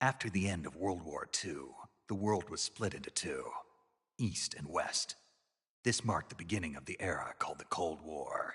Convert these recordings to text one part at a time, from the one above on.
After the end of World War II, the world was split into two, East and West. This marked the beginning of the era called the Cold War.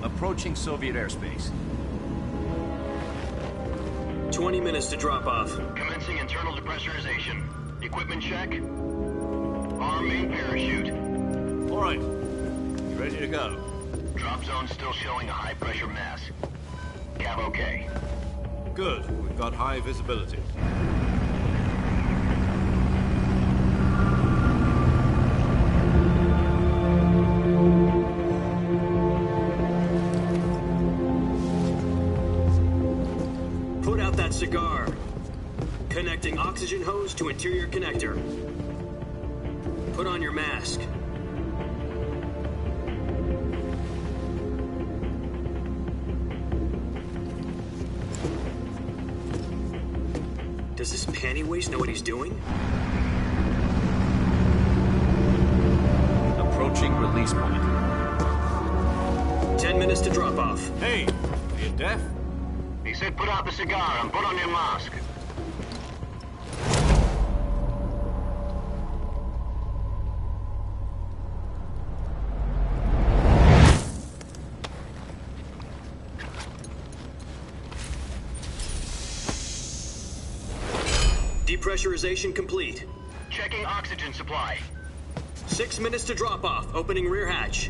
Approaching Soviet airspace. 20 minutes to drop off. Commencing internal depressurization. Equipment check. Arm main parachute. All right. You ready to go? Drop zone still showing a high pressure mass. Cav okay. Good. We've got high visibility. Cigar. Connecting oxygen hose to interior connector. Put on your mask. Does this panty waste know what he's doing? Approaching release point. 10 minutes to drop off. Hey, are you deaf? He said put out the cigar and put on your mask. Depressurization complete. Checking oxygen supply. 6 minutes to drop off. Opening rear hatch.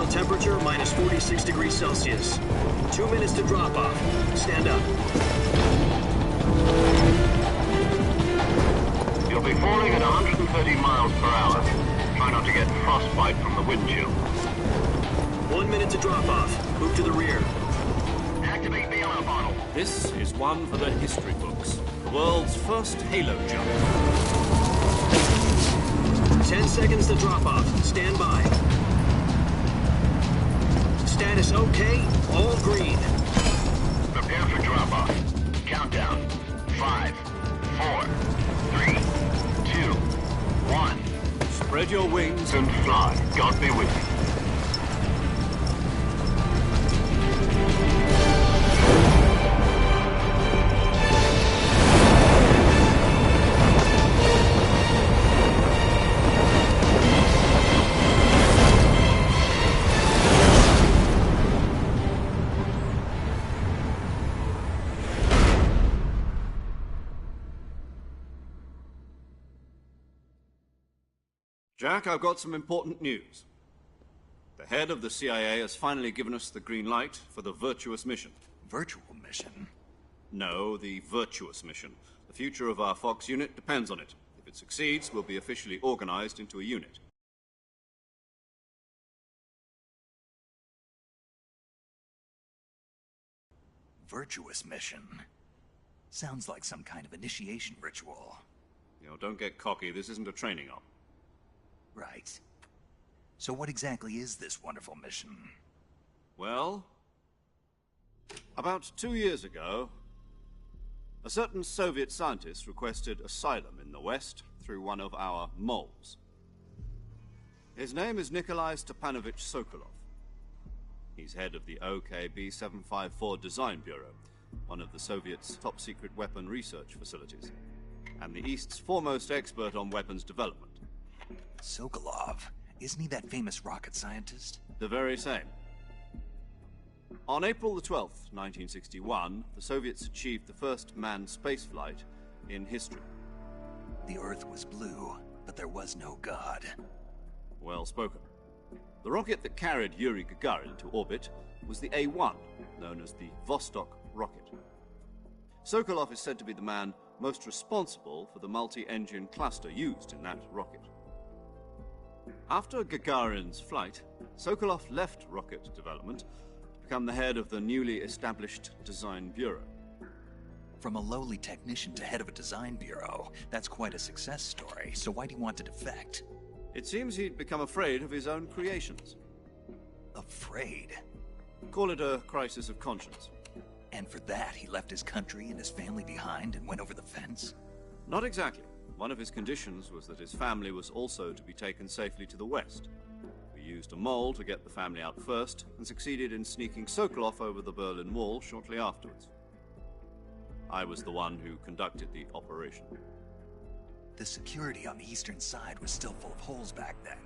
Temperature minus 46 degrees Celsius. 2 minutes to drop off. Stand up. You'll be falling at 130 miles per hour. Try not to get frostbite from the wind chill. 1 minute to drop off. Move to the rear. Activate bailout bottle. This is one for the history books. The world's first halo jump. 10 seconds to drop off. Stand by. Status okay, all green. Prepare for drop-off. Countdown. 5, 4, 3, 2, 1. Spread your wings And fly. God be with you. Jack, I've got some important news. The head of the CIA has finally given us the green light for the Virtuous mission. Virtual mission? No, the Virtuous mission. The future of our Fox unit depends on it. If it succeeds, we'll be officially organized into a unit. Virtuous mission? Sounds like some kind of initiation ritual. You know, don't get cocky. This isn't a training op. Right. So what exactly is this wonderful mission? Well, about 2 years ago, a certain Soviet scientist requested asylum in the West through one of our moles. His name is Nikolai Stepanovich Sokolov. He's head of the OKB-754 Design Bureau, one of the Soviets' top-secret weapon research facilities, and the East's foremost expert on weapons development. Sokolov? Isn't he that famous rocket scientist? The very same. On April the 12th, 1961, the Soviets achieved the first manned spaceflight in history. The Earth was blue, but there was no God. Well spoken. The rocket that carried Yuri Gagarin to orbit was the A-1, known as the Vostok rocket. Sokolov is said to be the man most responsible for the multi-engine cluster used in that rocket. After Gagarin's flight, Sokolov left rocket development to become the head of the newly established Design Bureau. From a lowly technician to head of a design bureau, that's quite a success story, so why do you want to defect? It seems he'd become afraid of his own creations. Afraid? Call it a crisis of conscience. And for that, he left his country and his family behind and went over the fence? Not exactly. One of his conditions was that his family was also to be taken safely to the west. We used a mole to get the family out first, and succeeded in sneaking Sokolov over the Berlin Wall shortly afterwards. I was the one who conducted the operation. The security on the eastern side was still full of holes back then.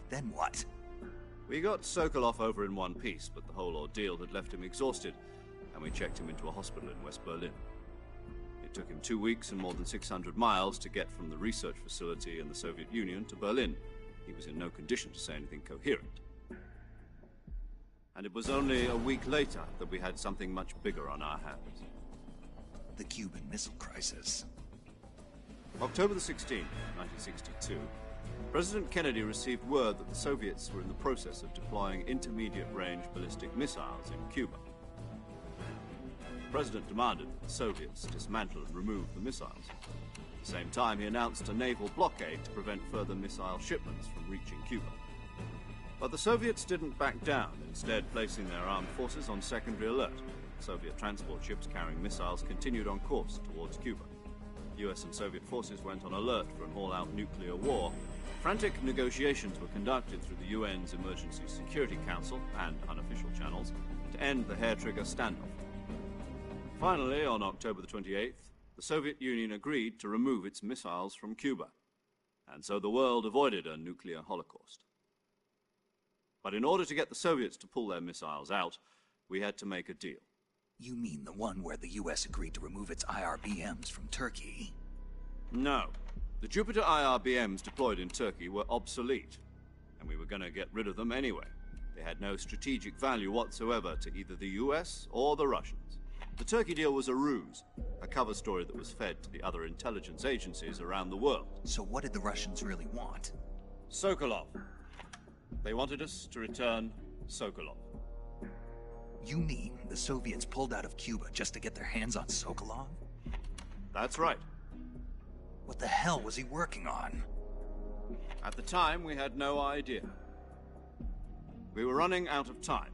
Then what? We got Sokolov over in one piece, but the whole ordeal had left him exhausted, and we checked him into a hospital in West Berlin. It took him 2 weeks and more than 600 miles to get from the research facility in the Soviet Union to Berlin. He was in no condition to say anything coherent. And it was only a week later that we had something much bigger on our hands. The Cuban Missile Crisis. October the 16th, 1962, President Kennedy received word that the Soviets were in the process of deploying intermediate-range ballistic missiles in Cuba. The President demanded that the Soviets dismantle and remove the missiles. At the same time, he announced a naval blockade to prevent further missile shipments from reaching Cuba. But the Soviets didn't back down, instead placing their armed forces on secondary alert. Soviet transport ships carrying missiles continued on course towards Cuba. US and Soviet forces went on alert for an all-out nuclear war. Frantic negotiations were conducted through the UN's Emergency Security Council and unofficial channels to end the hair-trigger standoff. Finally, on October the 28th, the Soviet Union agreed to remove its missiles from Cuba, and so the world avoided a nuclear holocaust. But in order to get the Soviets to pull their missiles out, we had to make a deal. You mean the one where the US agreed to remove its IRBMs from Turkey? No. The Jupiter IRBMs deployed in Turkey were obsolete, and we were going to get rid of them anyway. They had no strategic value whatsoever to either the US or the Russians. The Turkey deal was a ruse, a cover story that was fed to the other intelligence agencies around the world. So what did the Russians really want? Sokolov. They wanted us to return Sokolov. You mean the Soviets pulled out of Cuba just to get their hands on Sokolov? That's right. What the hell was he working on? At the time, we had no idea. We were running out of time.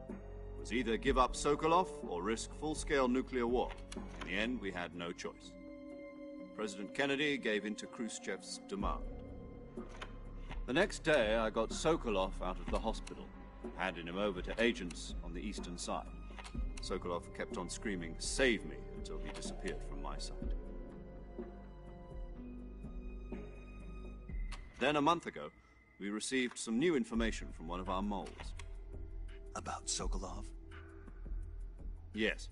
It was either give up Sokolov or risk full-scale nuclear war. In the end, we had no choice. President Kennedy gave in to Khrushchev's demand. The next day, I got Sokolov out of the hospital, handing him over to agents on the eastern side. Sokolov kept on screaming, "Save me," until he disappeared from my sight. Then, a month ago, we received some new information from one of our moles. About Sokolov? Yes.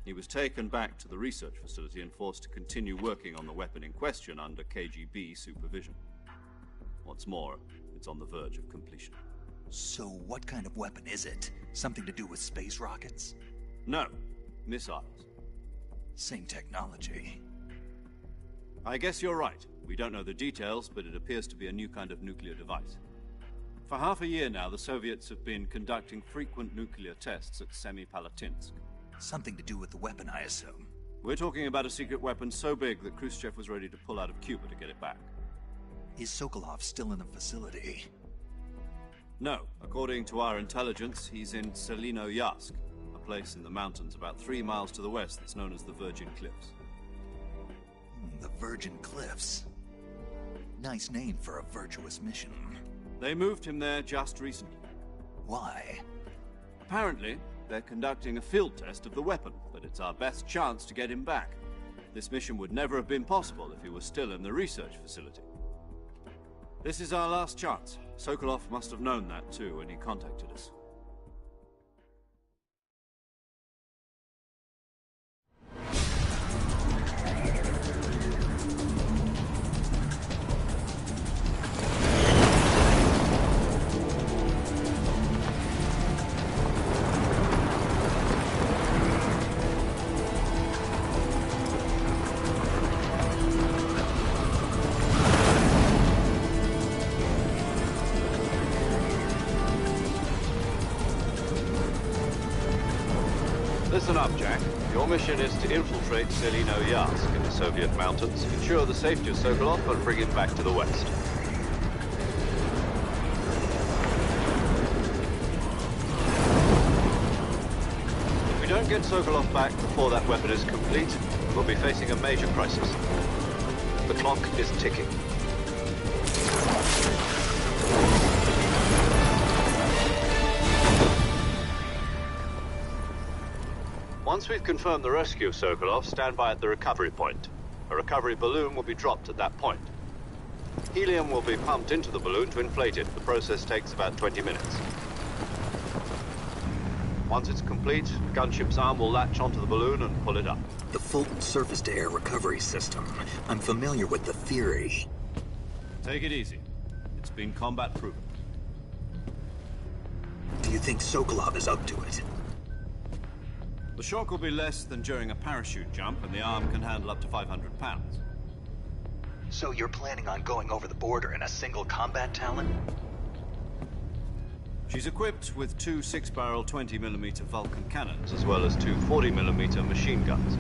He was taken back to the research facility and forced to continue working on the weapon in question under KGB supervision. What's more, it's on the verge of completion. So what kind of weapon is it? Something to do with space rockets? No, missiles. Same technology. I guess you're right. We don't know the details, but it appears to be a new kind of nuclear device. For half a year now, the Soviets have been conducting frequent nuclear tests at Semipalatinsk. Something to do with the weapon, I assume. We're talking about a secret weapon so big that Khrushchev was ready to pull out of Cuba to get it back. Is Sokolov still in the facility? No. According to our intelligence, he's in Selino-Yarsk, a place in the mountains about 3 miles to the west that's known as the Virgin Cliffs. The Virgin Cliffs. Nice name for a virtuous mission. They moved him there just recently. Why? Apparently, they're conducting a field test of the weapon, but it's our best chance to get him back. This mission would never have been possible if he was still in the research facility. This is our last chance. Sokolov must have known that too when he contacted us. up, Jack. Your mission is to infiltrate Selino Yask in the Soviet mountains, ensure the safety of Sokolov, and bring him back to the west. If we don't get Sokolov back before that weapon is complete, we'll be facing a major crisis. The clock is ticking. Once we've confirmed the rescue of Sokolov, stand by at the recovery point. A recovery balloon will be dropped at that point. Helium will be pumped into the balloon to inflate it. The process takes about 20 minutes. Once it's complete, the gunship's arm will latch onto the balloon and pull it up. The Fulton surface-to-air recovery system. I'm familiar with the theory. Take it easy. It's been combat proven. Do you think Sokolov is up to it? The shock will be less than during a parachute jump, and the arm can handle up to 500 pounds. So you're planning on going over the border in a single combat Talon? She's equipped with two 6-barrel 20mm Vulcan cannons, as well as two 40mm machine guns.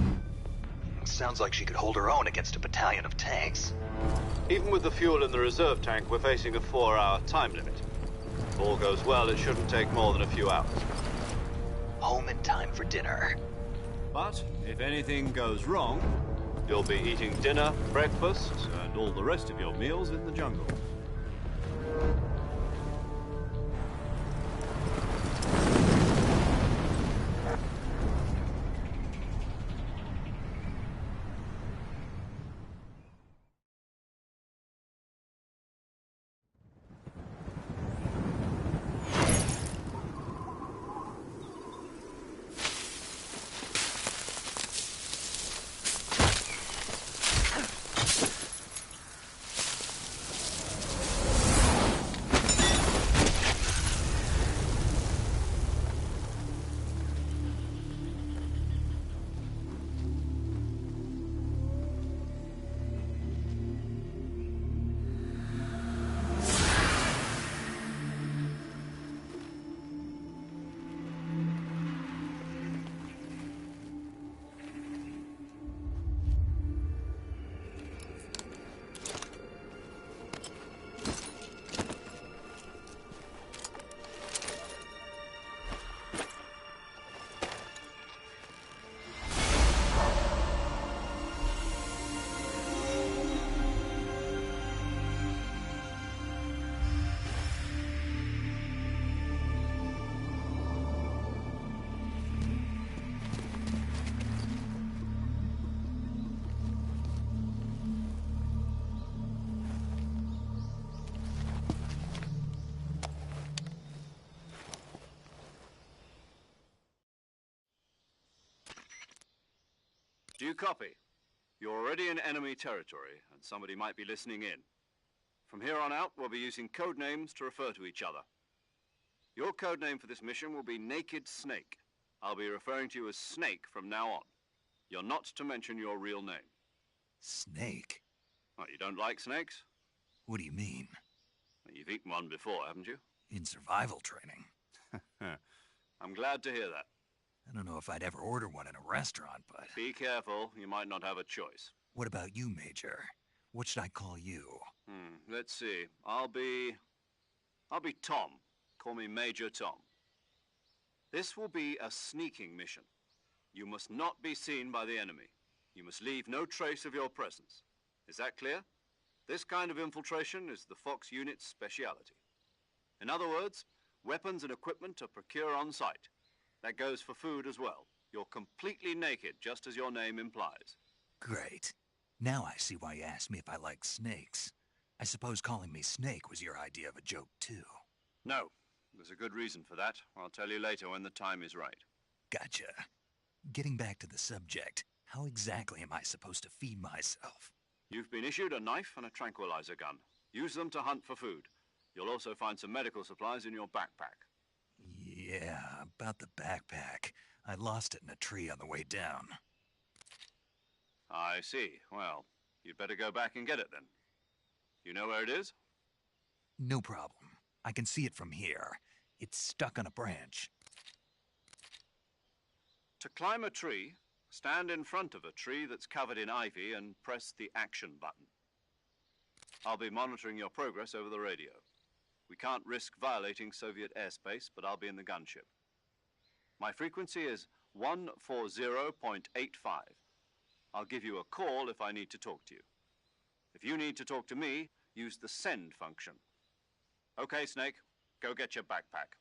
Sounds like she could hold her own against a battalion of tanks. Even with the fuel in the reserve tank, we're facing a 4-hour time limit. If all goes well, it shouldn't take more than a few hours. Home in time for dinner. But if anything goes wrong, you'll be eating dinner, breakfast, and all the rest of your meals in the jungle. Do you copy? You're already in enemy territory, and somebody might be listening in. From here on out, we'll be using code names to refer to each other. Your code name for this mission will be Naked Snake. I'll be referring to you as Snake from now on. You're not to mention your real name. Snake? What, you don't like snakes? What do you mean? Well, you've eaten one before, haven't you? In survival training. I'm glad to hear that. I don't know if I'd ever order one in a restaurant, but... Be careful, you might not have a choice. What about you, Major? What should I call you? Let's see. I'll be Tom. Call me Major Tom. This will be a sneaking mission. You must not be seen by the enemy. You must leave no trace of your presence. Is that clear? This kind of infiltration is the Fox unit's speciality. In other words, weapons and equipment are procured on site. That goes for food as well. You're completely naked, just as your name implies. Great. Now I see why you asked me if I like snakes. I suppose calling me Snake was your idea of a joke, too. No. There's a good reason for that. I'll tell you later when the time is right. Gotcha. Getting back to the subject, how exactly am I supposed to feed myself? You've been issued a knife and a tranquilizer gun. Use them to hunt for food. You'll also find some medical supplies in your backpack. Yeah, about the backpack. I lost it in a tree on the way down. I see. Well, you'd better go back and get it then. You know where it is? No problem. I can see it from here. It's stuck on a branch. To climb a tree, stand in front of a tree that's covered in ivy and press the action button. I'll be monitoring your progress over the radio. We can't risk violating Soviet airspace, but I'll be in the gunship. My frequency is 140.85. I'll give you a call if I need to talk to you. If you need to talk to me, use the send function. Okay, Snake, go get your backpack.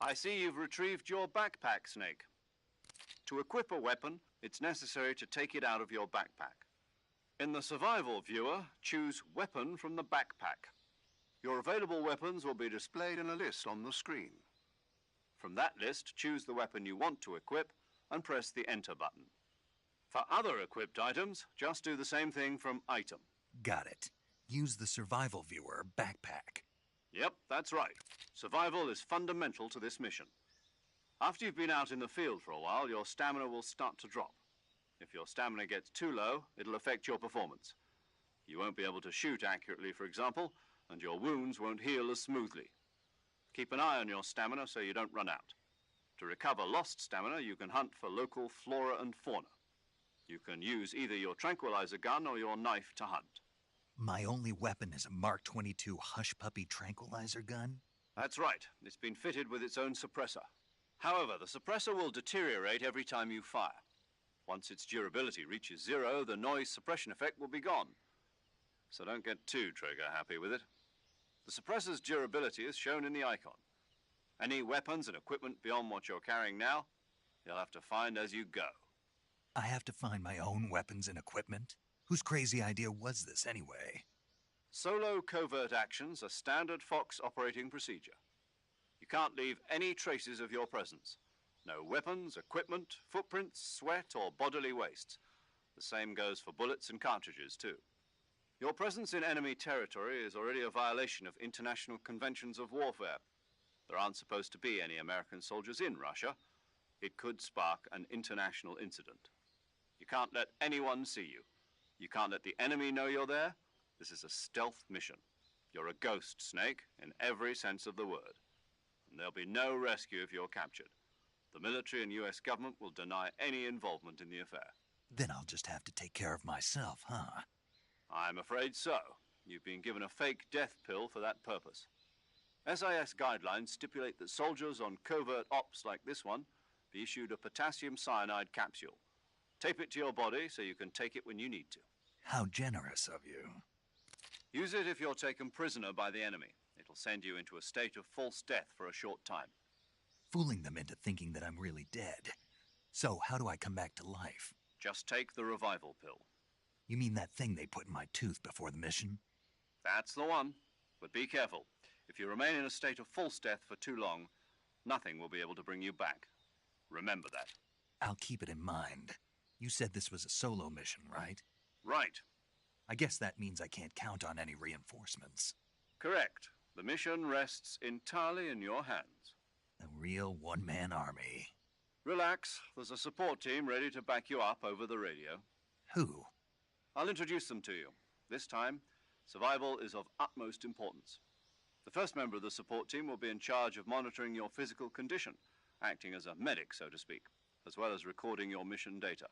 I see you've retrieved your backpack, Snake. To equip a weapon, it's necessary to take it out of your backpack. In the survival viewer, choose Weapon from the backpack. Your available weapons will be displayed in a list on the screen. From that list, choose the weapon you want to equip and press the Enter button. For other equipped items, just do the same thing from Item. Got it. Use the survival viewer backpack. Yep, that's right. Survival is fundamental to this mission. After you've been out in the field for a while, your stamina will start to drop. If your stamina gets too low, it'll affect your performance. You won't be able to shoot accurately, for example, and your wounds won't heal as smoothly. Keep an eye on your stamina so you don't run out. To recover lost stamina, you can hunt for local flora and fauna. You can use either your tranquilizer gun or your knife to hunt. My only weapon is a Mark 22 Hush Puppy tranquilizer gun? That's right. It's been fitted with its own suppressor. However, the suppressor will deteriorate every time you fire. Once its durability reaches 0, the noise suppression effect will be gone. So don't get too trigger-happy with it. The suppressor's durability is shown in the icon. Any weapons and equipment beyond what you're carrying now, you'll have to find as you go. I have to find my own weapons and equipment? Whose crazy idea was this, anyway? Solo covert actions are standard Fox operating procedure. You can't leave any traces of your presence. No weapons, equipment, footprints, sweat, or bodily wastes. The same goes for bullets and cartridges, too. Your presence in enemy territory is already a violation of international conventions of warfare. There aren't supposed to be any American soldiers in Russia. It could spark an international incident. You can't let anyone see you. You can't let the enemy know you're there. This is a stealth mission. You're a ghost, Snake, in every sense of the word. And there'll be no rescue if you're captured. The military and US government will deny any involvement in the affair. Then I'll just have to take care of myself, huh? I'm afraid so. You've been given a fake death pill for that purpose. SIS guidelines stipulate that soldiers on covert ops like this one be issued a potassium cyanide capsule. Tape it to your body so you can take it when you need to. How generous of you. Use it if you're taken prisoner by the enemy. It'll send you into a state of false death for a short time. Fooling them into thinking that I'm really dead. So, how do I come back to life? Just take the revival pill. You mean that thing they put in my tooth before the mission? That's the one. But be careful. If you remain in a state of false death for too long, nothing will be able to bring you back. Remember that. I'll keep it in mind. You said this was a solo mission, right? Right. I guess that means I can't count on any reinforcements. Correct. The mission rests entirely in your hands. A real one-man army. Relax. There's a support team ready to back you up over the radio. Who? I'll introduce them to you. This time, survival is of utmost importance. The first member of the support team will be in charge of monitoring your physical condition, acting as a medic, so to speak, as well as recording your mission data.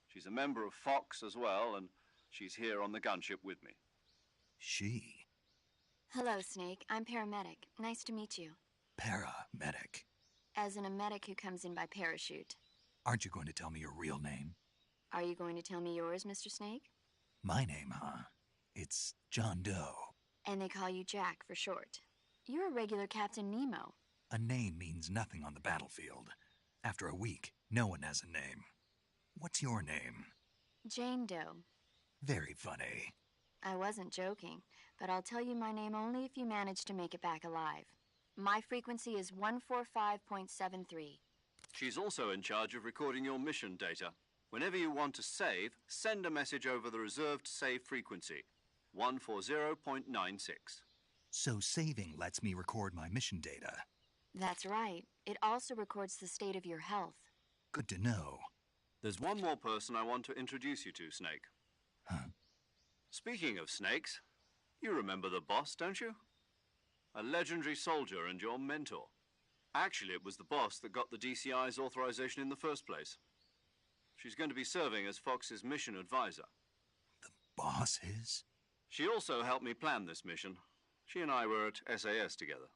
She's a member of Fox as well, and she's here on the gunship with me. She? Hello, Snake. I'm paramedic. Nice to meet you. Paramedic. As in a medic who comes in by parachute. Aren't you going to tell me your real name? Are you going to tell me yours, Mr. Snake? My name, huh? It's John Doe. And they call you Jack for short. You're a regular Captain Nemo. A name means nothing on the battlefield. After a week, no one has a name. What's your name? Jane Doe. Very funny. I wasn't joking, but I'll tell you my name only if you manage to make it back alive. My frequency is 145.73. She's also in charge of recording your mission data. Whenever you want to save, send a message over the reserved save frequency, 140.96. So saving lets me record my mission data. That's right. It also records the state of your health. Good to know. There's one more person I want to introduce you to, Snake. Huh? Speaking of snakes, you remember the boss, don't you? A legendary soldier and your mentor. Actually, it was the boss that got the DCI's authorization in the first place. She's going to be serving as Fox's mission advisor. The boss is? She also helped me plan this mission. She and I were at SAS together.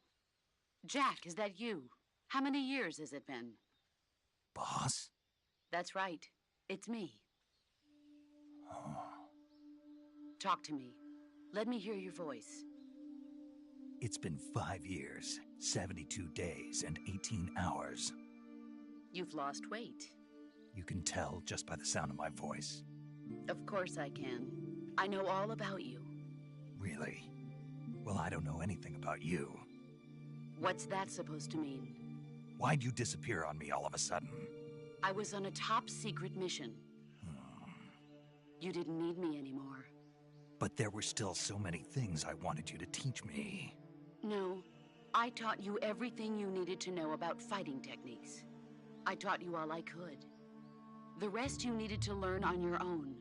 Jack, is that you? How many years has it been? Boss? That's right. It's me. Oh. Talk to me. Let me hear your voice. It's been 5 years, 72 days, and 18 hours. You've lost weight. You can tell just by the sound of my voice. Of course I can. I know all about you. Really? Well, I don't know anything about you. What's that supposed to mean? Why'd you disappear on me all of a sudden? I was on a top-secret mission. You didn't need me anymore. But there were still so many things I wanted you to teach me. No, I taught you everything you needed to know about fighting techniques. I taught you all I could. The rest you needed to learn on your own.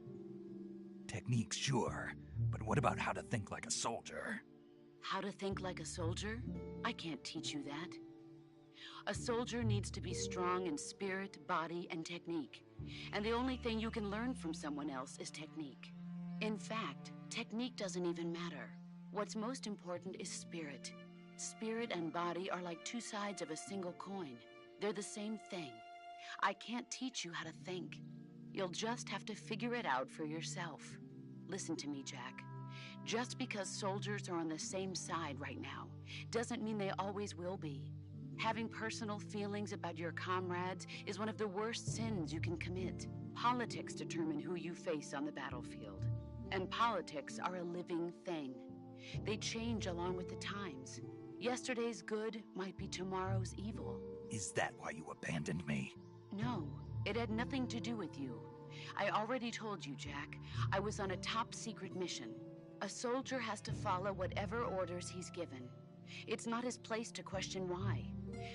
Techniques, sure. But what about how to think like a soldier? How to think like a soldier? I can't teach you that. A soldier needs to be strong in spirit, body, and technique. And the only thing you can learn from someone else is technique. In fact, technique doesn't even matter. What's most important is spirit. Spirit and body are like two sides of a single coin. They're the same thing. I can't teach you how to think. You'll just have to figure it out for yourself. Listen to me, Jack. Just because soldiers are on the same side right now doesn't mean they always will be. Having personal feelings about your comrades is one of the worst sins you can commit. Politics determine who you face on the battlefield. And politics are a living thing. They change along with the times. Yesterday's good might be tomorrow's evil. Is that why you abandoned me? No, it had nothing to do with you. I already told you, Jack. I was on a top-secret mission. A soldier has to follow whatever orders he's given. It's not his place to question why.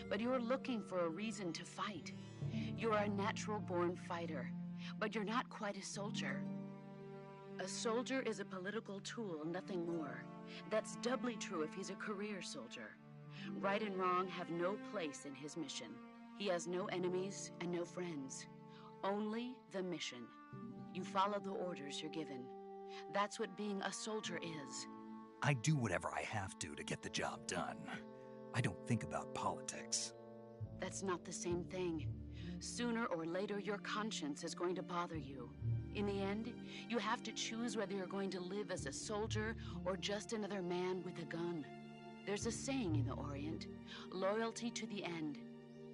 But you're looking for a reason to fight. You're a natural-born fighter, but you're not quite a soldier. A soldier is a political tool, nothing more. That's doubly true if he's a career soldier. Right and wrong have no place in his mission. He has no enemies and no friends. Only the mission. You follow the orders you're given. That's what being a soldier is. I do whatever I have to get the job done. I don't think about politics. That's not the same thing. Sooner or later, your conscience is going to bother you. In the end, you have to choose whether you're going to live as a soldier or just another man with a gun. There's a saying in the Orient, loyalty to the end.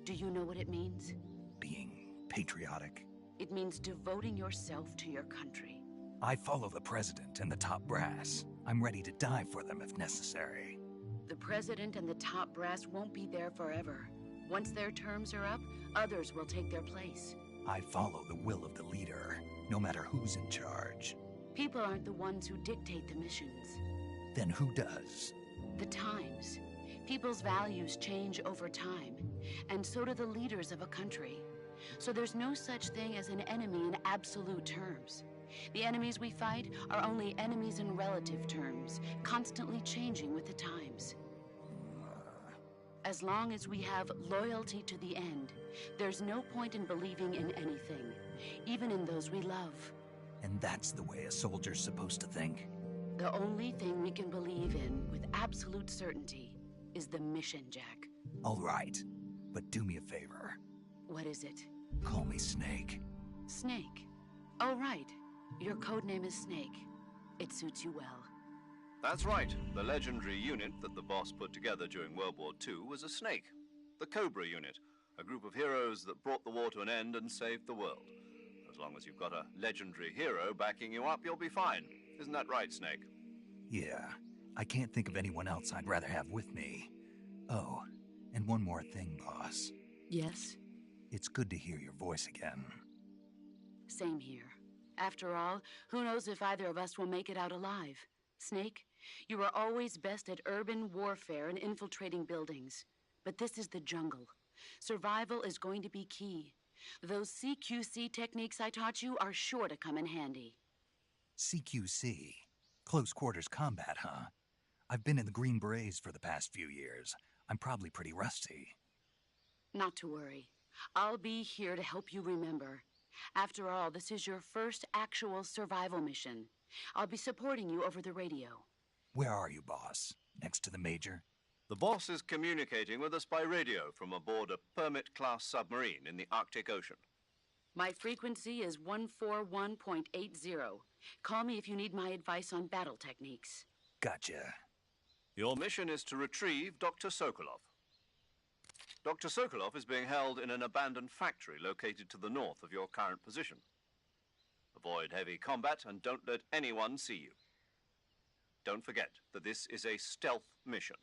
Do you know what it means? Being patriotic. It means devoting yourself to your country. I follow the president and the top brass. I'm ready to die for them if necessary. The president and the top brass won't be there forever. Once their terms are up, others will take their place. I follow the will of the leader, no matter who's in charge. People aren't the ones who dictate the missions. Then who does? The times. People's values change over time, and so do the leaders of a country. So there's no such thing as an enemy in absolute terms. The enemies we fight are only enemies in relative terms, constantly changing with the times. As long as we have loyalty to the end, there's no point in believing in anything, even in those we love. And that's the way a soldier's supposed to think? The only thing we can believe in with absolute certainty is the mission, Jack. All right, but do me a favor. What is it? Call me Snake. Snake. Oh, right. Your codename is Snake. It suits you well. That's right. The legendary unit that the boss put together during World War II was a snake. The Cobra unit, a group of heroes that brought the war to an end and saved the world. As long as you've got a legendary hero backing you up, you'll be fine. Isn't that right, Snake? Yeah, I can't think of anyone else I'd rather have with me. Oh, and one more thing, boss. Yes? It's good to hear your voice again. Same here. After all, who knows if either of us will make it out alive? Snake, you are always best at urban warfare and infiltrating buildings. But this is the jungle. Survival is going to be key. Those CQC techniques I taught you are sure to come in handy. CQC? Close quarters combat, huh? I've been in the Green Berets for the past few years. I'm probably pretty rusty. Not to worry. I'll be here to help you remember. After all, this is your first actual survival mission. I'll be supporting you over the radio. Where are you, boss? Next to the Major? The boss is communicating with us by radio from aboard a Permit-class submarine in the Arctic Ocean. My frequency is 141.80. Call me if you need my advice on battle techniques. Gotcha. Your mission is to retrieve Dr. Sokolov. Dr. Sokolov is being held in an abandoned factory located to the north of your current position. Avoid heavy combat and don't let anyone see you. Don't forget that this is a stealth mission.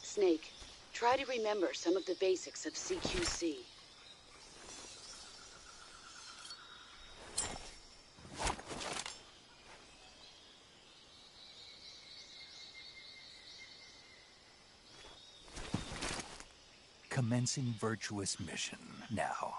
Snake, try to remember some of the basics of CQC. Commencing virtuous mission now.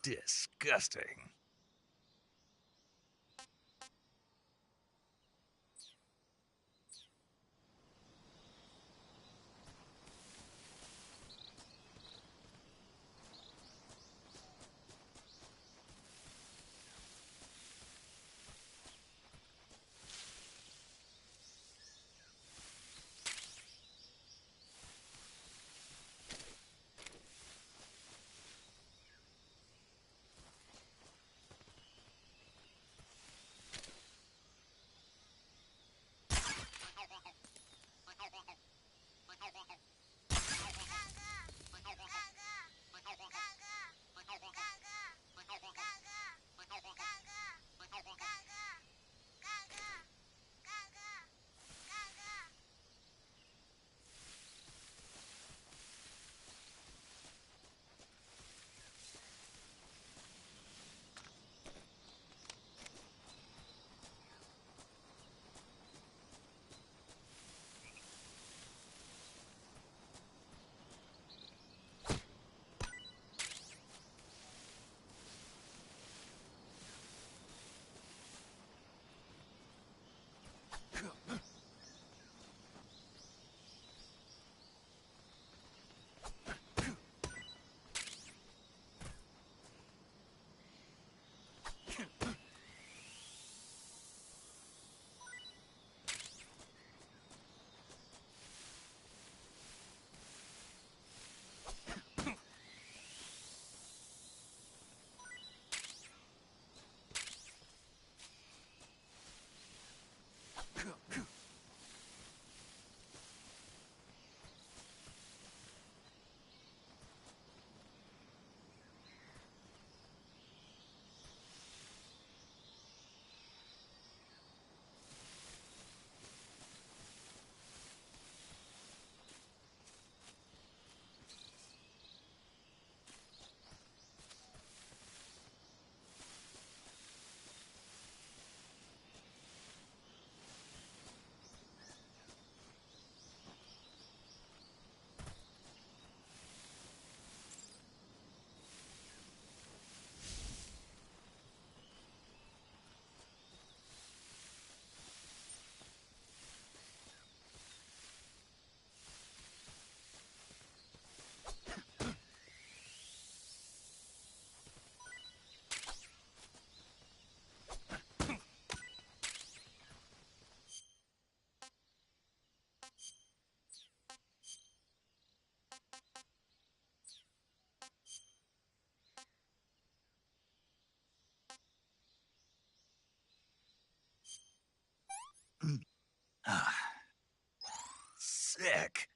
Disgusting. Ah, sick.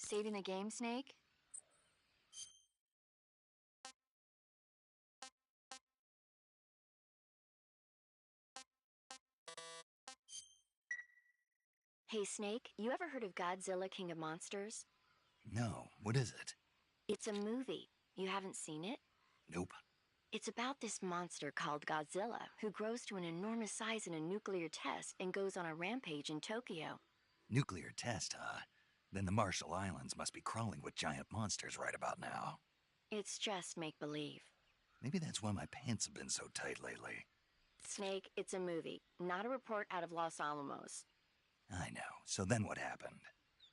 Saving the game, Snake? Hey, Snake, you ever heard of Godzilla King of Monsters? No, what is it? It's a movie. You haven't seen it? Nope. It's about this monster called Godzilla, who grows to an enormous size in a nuclear test and goes on a rampage in Tokyo. Nuclear test, huh? Then the Marshall Islands must be crawling with giant monsters right about now. It's just make-believe. Maybe that's why my pants have been so tight lately. Snake, it's a movie, not a report out of Los Alamos. I know. So then what happened?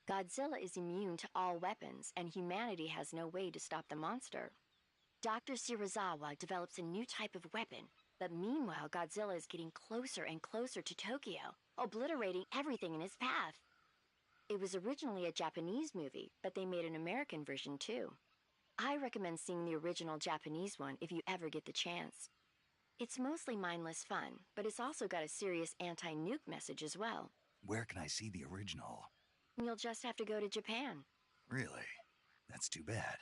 Godzilla is immune to all weapons, and humanity has no way to stop the monster. Dr. Shirazawa develops a new type of weapon, but meanwhile Godzilla is getting closer and closer to Tokyo, obliterating everything in his path. It was originally a Japanese movie, but they made an American version too. I recommend seeing the original Japanese one if you ever get the chance. It's mostly mindless fun, but it's also got a serious anti-nuke message as well. Where can I see the original? You'll just have to go to Japan. Really? That's too bad.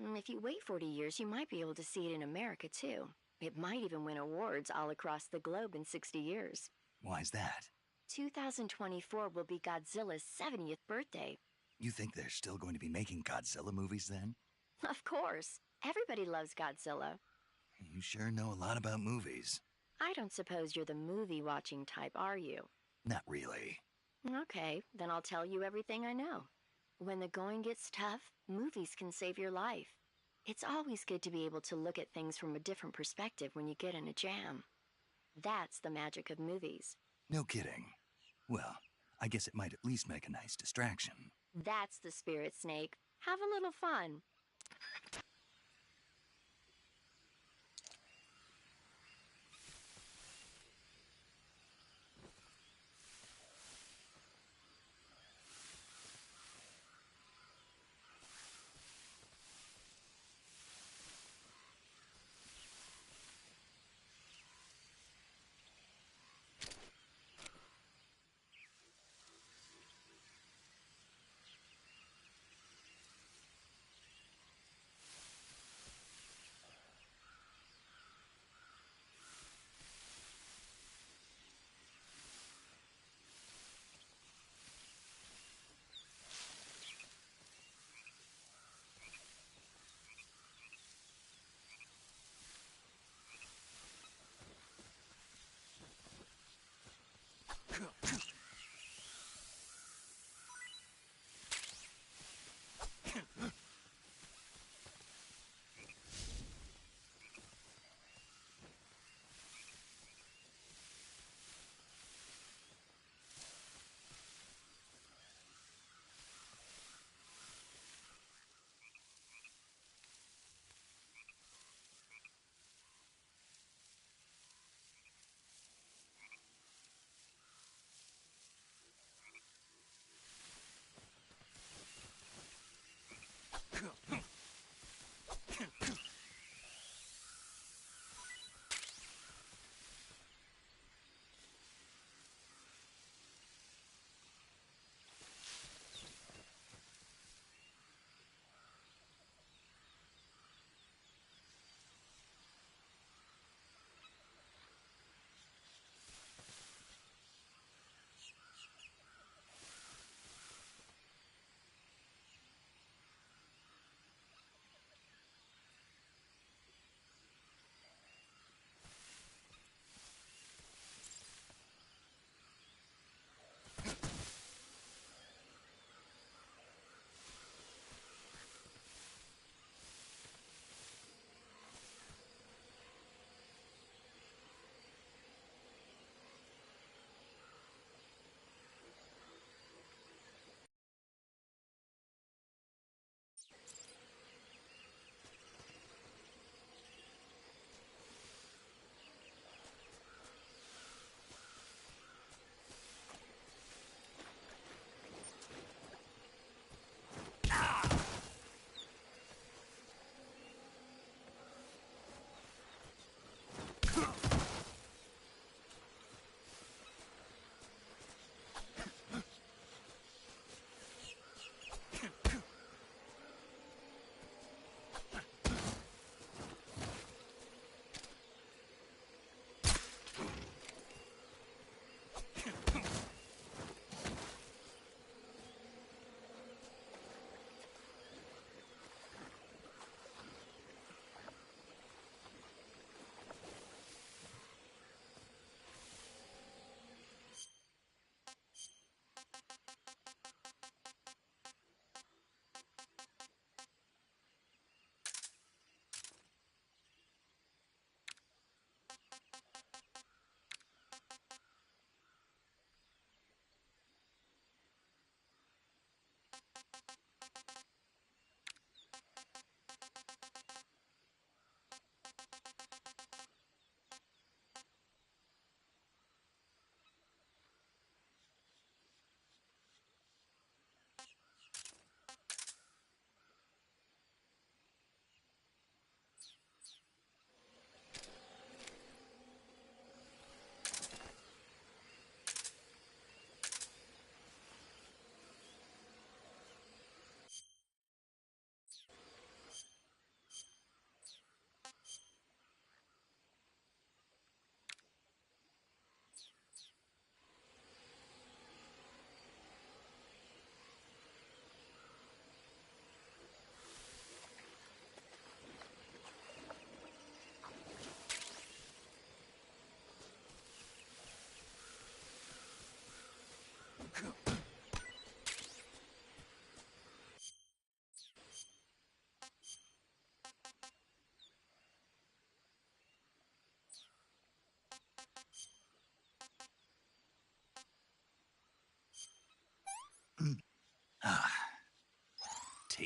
If you wait 40 years, you might be able to see it in America too. It might even win awards all across the globe in 60 years. Why's that? 2024 will be Godzilla's 70th birthday. You think they're still going to be making Godzilla movies then? Of course. Everybody loves Godzilla. You sure know a lot about movies. I don't suppose you're the movie-watching type, are you? Not really. Okay, then I'll tell you everything I know. When the going gets tough, movies can save your life. It's always good to be able to look at things from a different perspective when you get in a jam. That's the magic of movies. No kidding. Well, I guess it might at least make a nice distraction. That's the spirit, Snake. Have a little fun.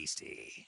tasty.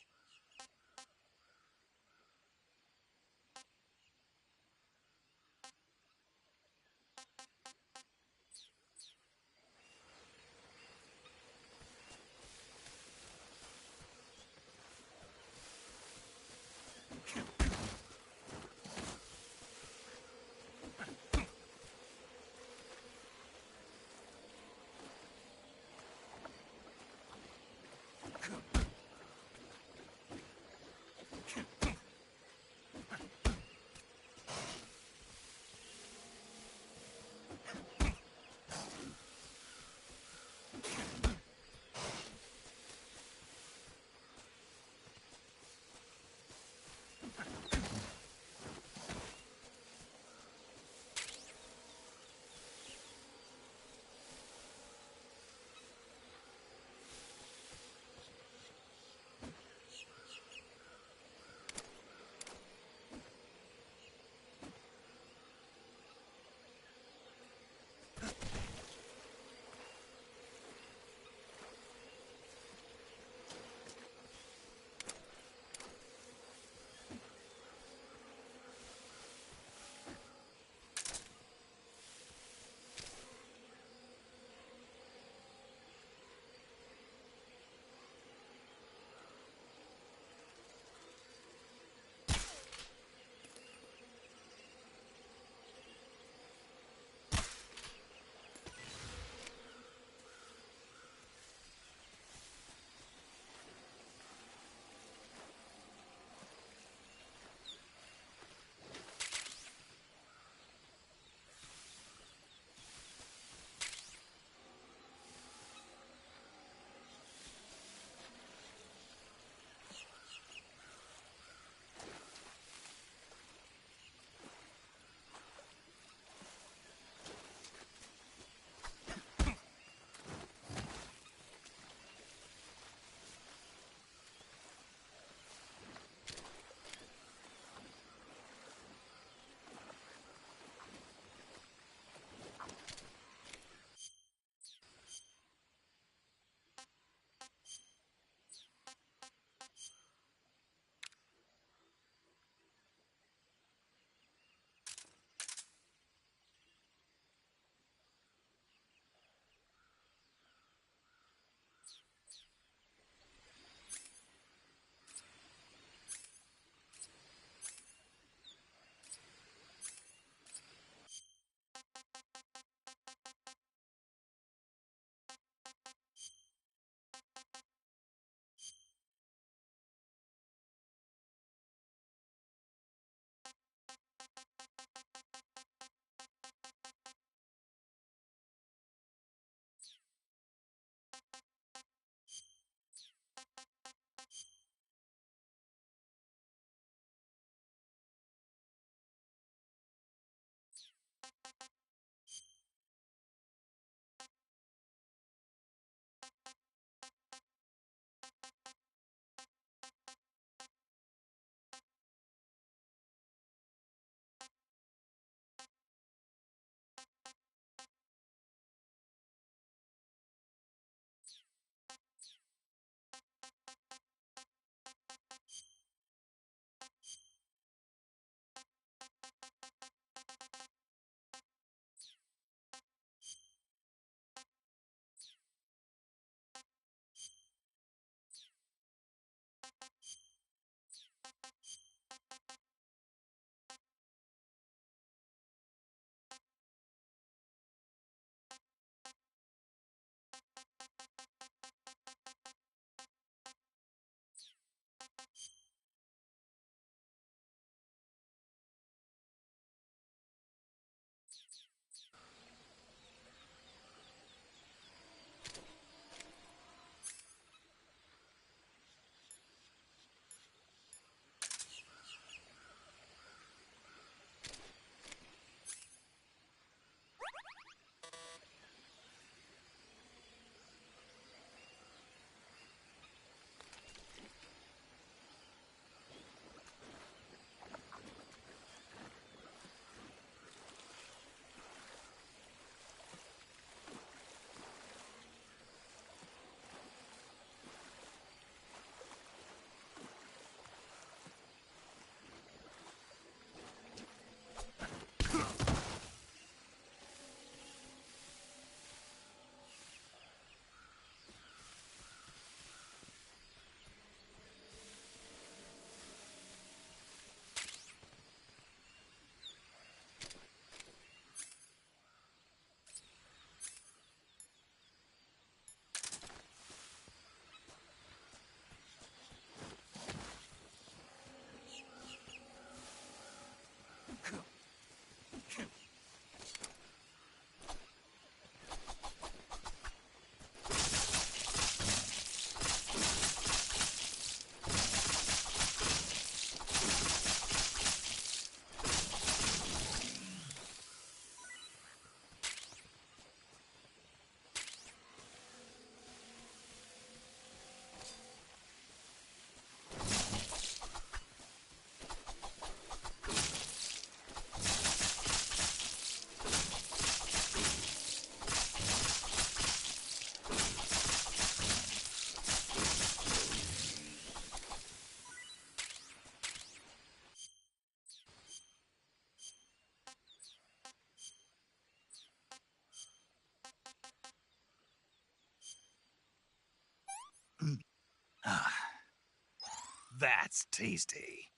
That's tasty.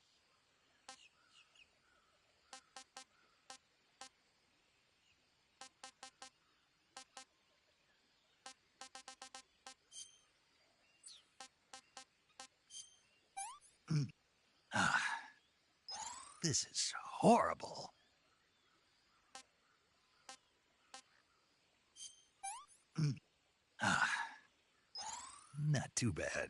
Ah, this is horrible. Ah, not too bad.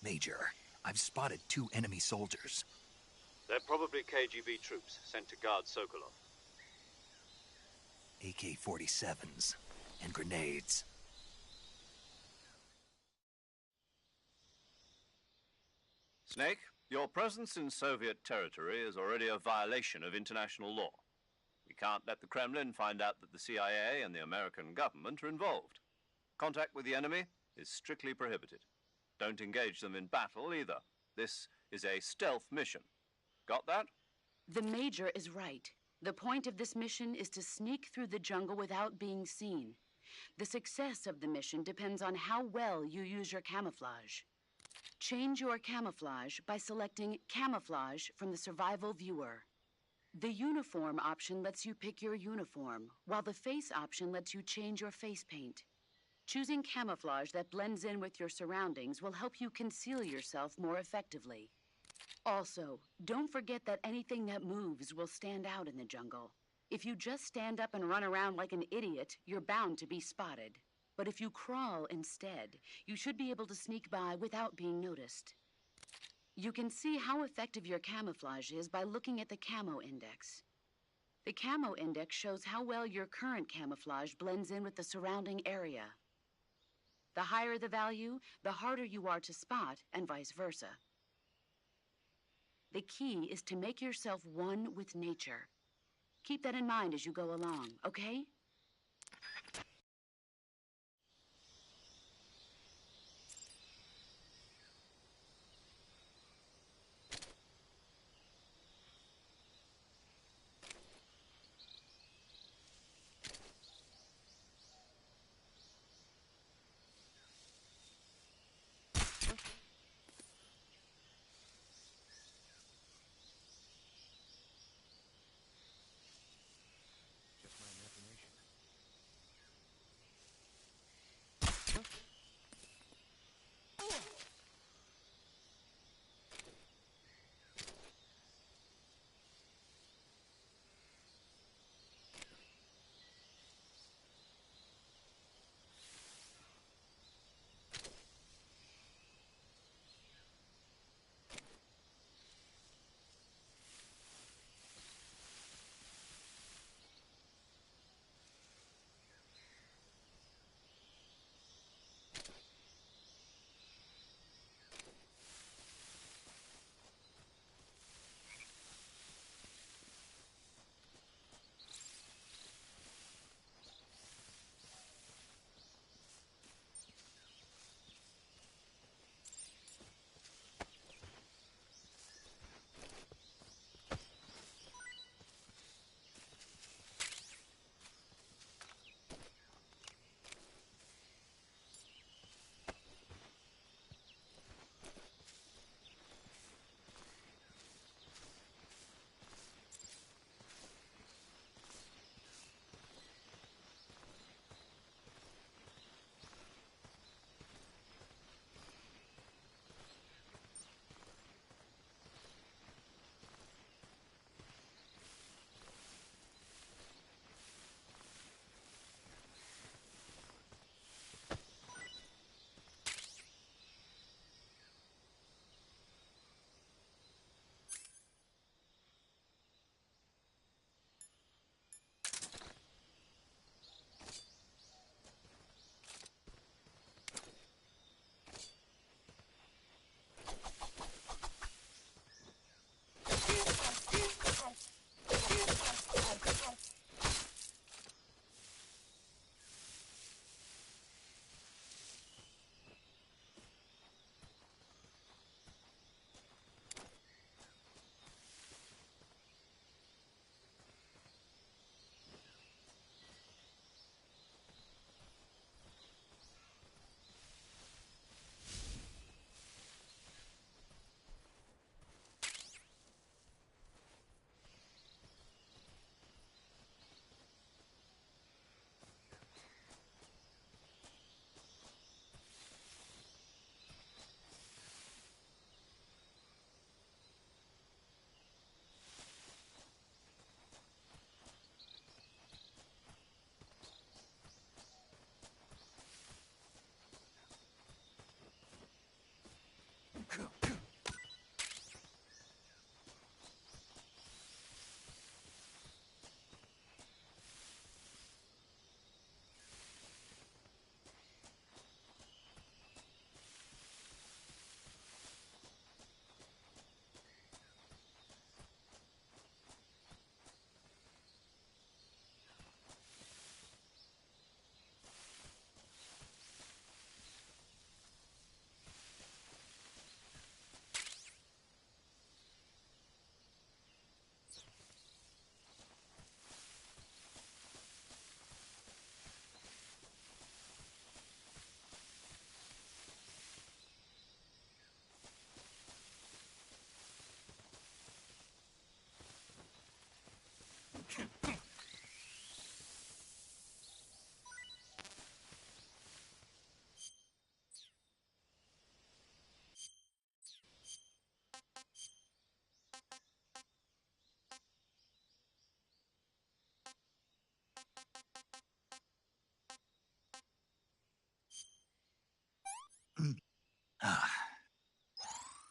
Major, I've spotted 2 enemy soldiers. They're probably KGB troops sent to guard Sokolov. AK-47s and grenades. Snake, your presence in Soviet territory is already a violation of international law. We can't let the Kremlin find out that the CIA and the American government are involved. Contact with the enemy is strictly prohibited. Don't engage them in battle either. This is a stealth mission. Got that? The Major is right. The point of this mission is to sneak through the jungle without being seen. The success of the mission depends on how well you use your camouflage. Change your camouflage by selecting Camouflage from the Survival Viewer. The Uniform option lets you pick your uniform, while the Face option lets you change your face paint. Choosing camouflage that blends in with your surroundings will help you conceal yourself more effectively. Also, don't forget that anything that moves will stand out in the jungle. If you just stand up and run around like an idiot, you're bound to be spotted. But if you crawl instead, you should be able to sneak by without being noticed. You can see how effective your camouflage is by looking at the camo index. The camo index shows how well your current camouflage blends in with the surrounding area. The higher the value, the harder you are to spot, and vice versa. The key is to make yourself one with nature. Keep that in mind as you go along, okay? Just my imagination.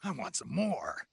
I want some more.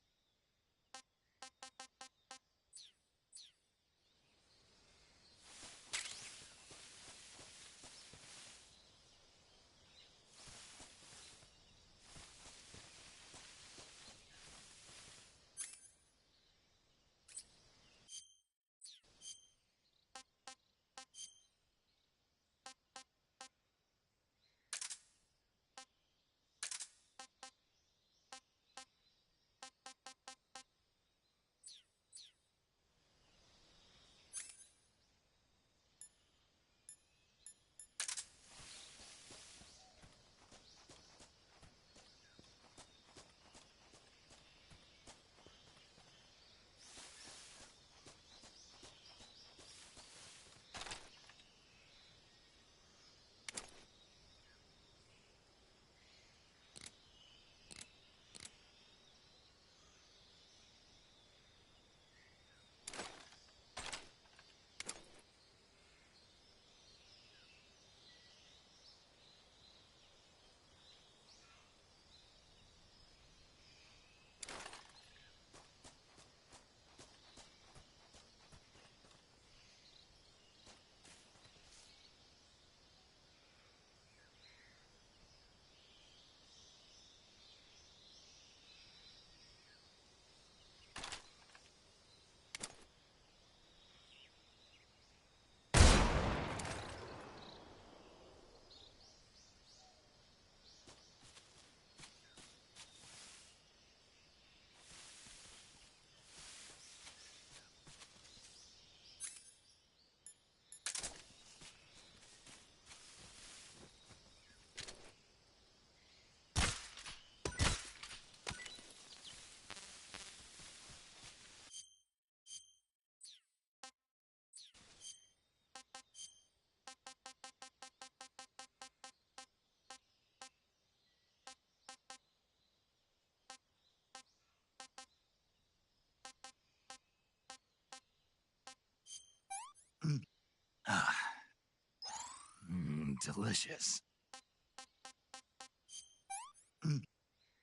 delicious.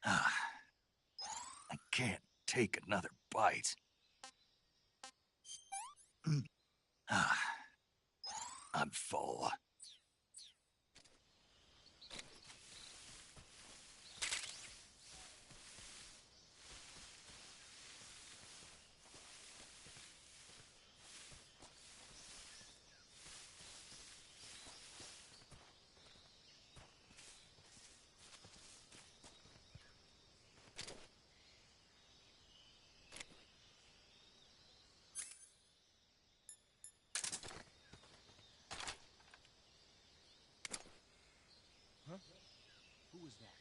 Ah, I can't take another bite. Ah, I'm full. Who was that?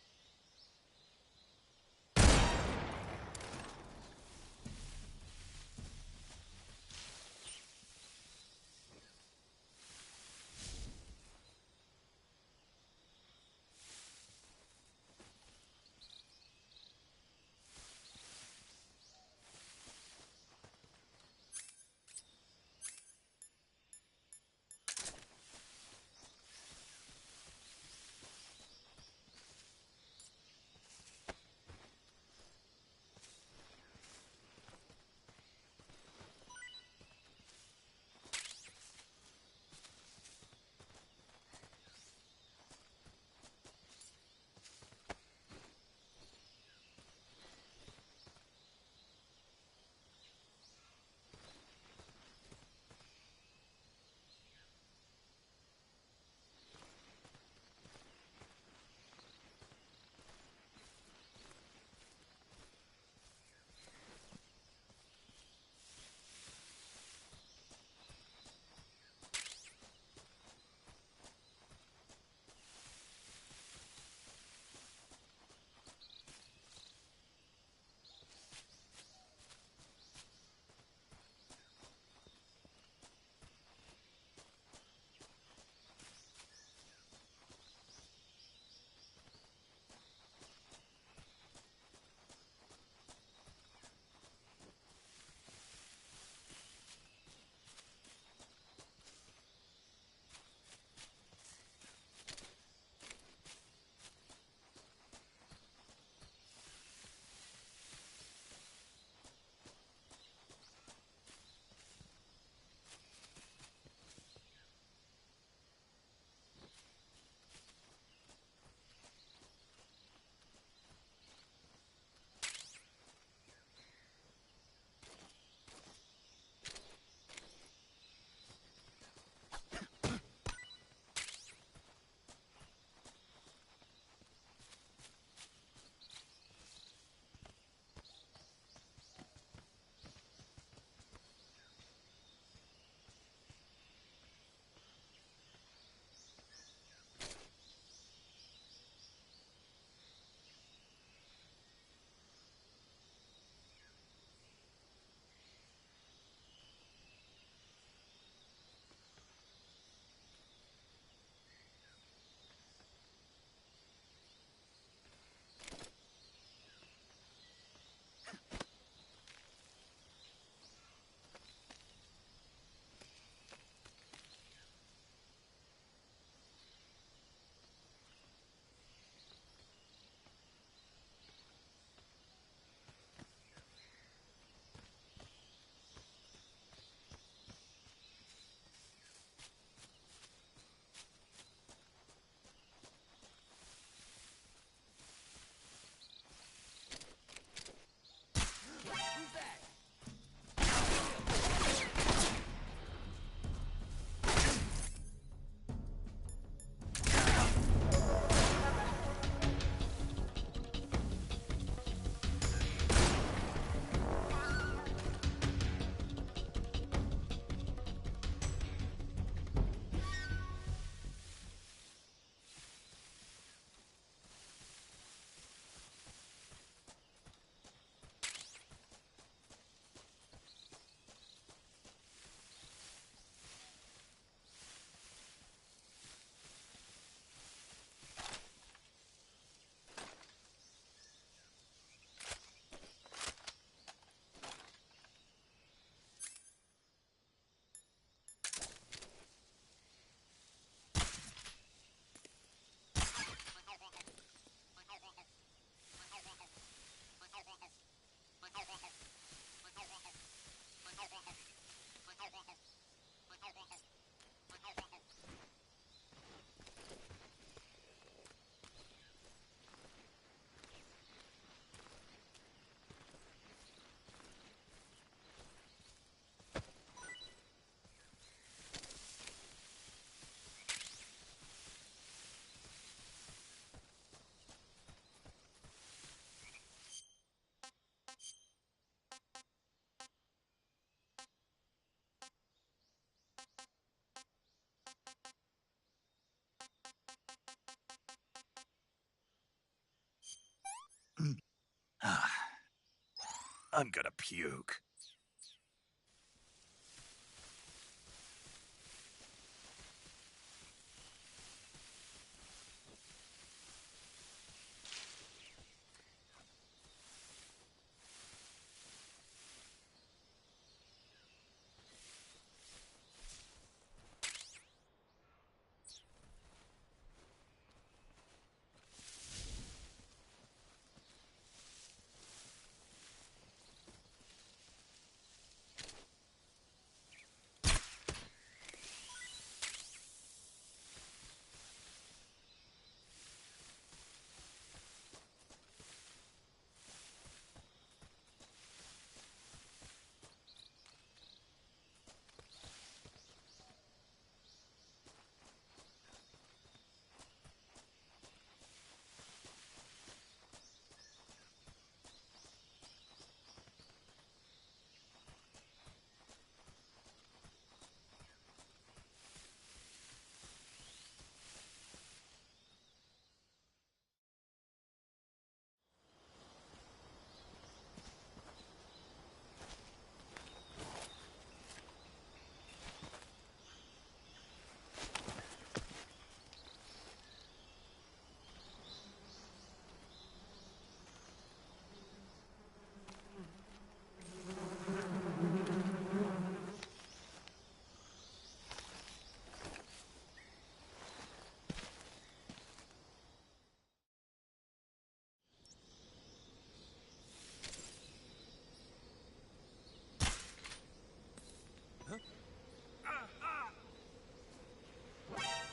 I'm gonna puke.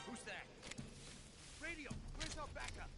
Who's that? Radio, where's our backup?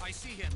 I see him.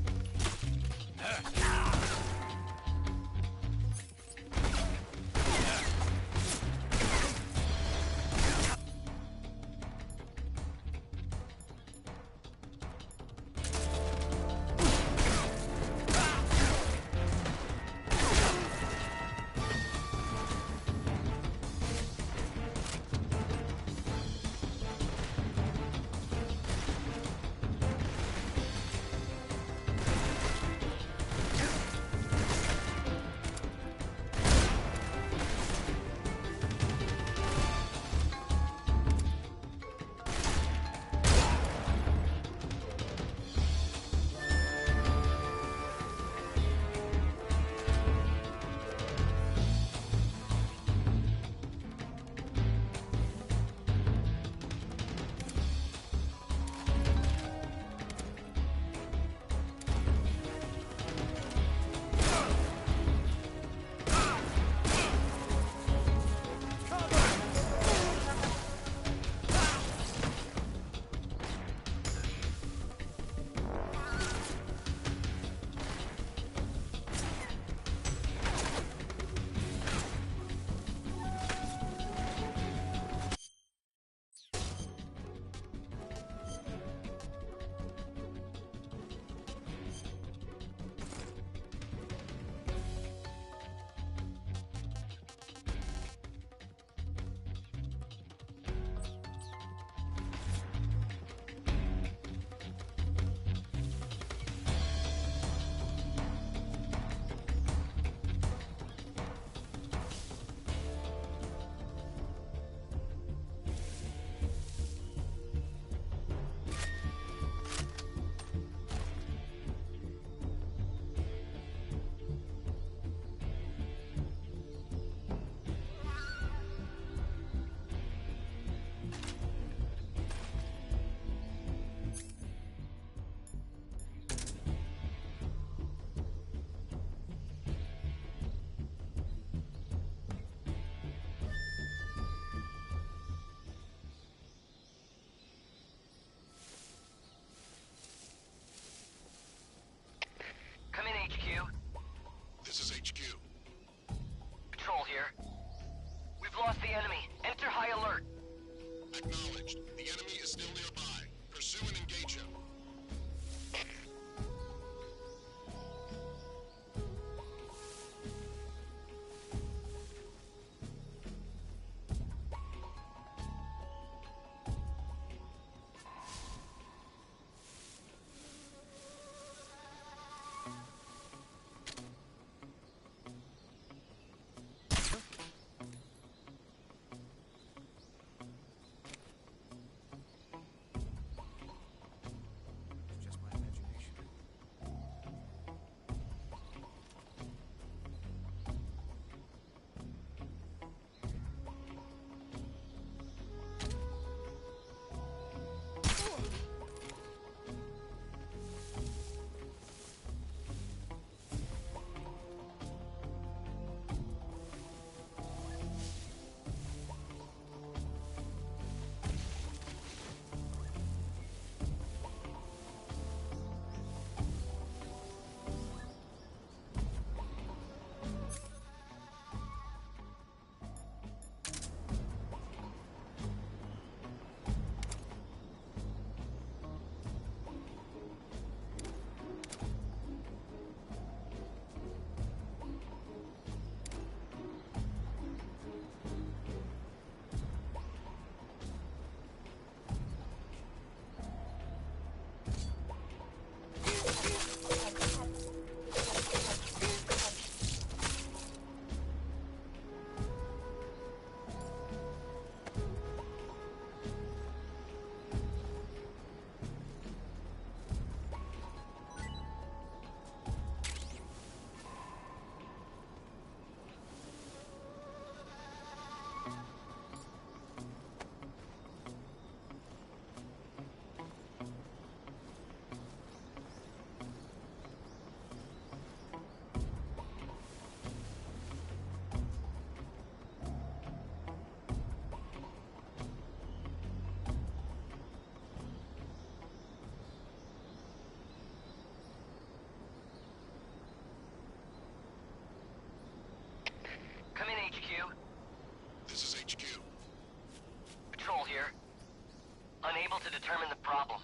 to determine the problem.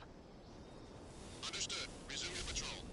Understood. Resume your patrol.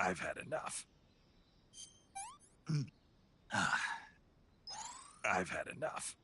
I've had enough. I've had enough.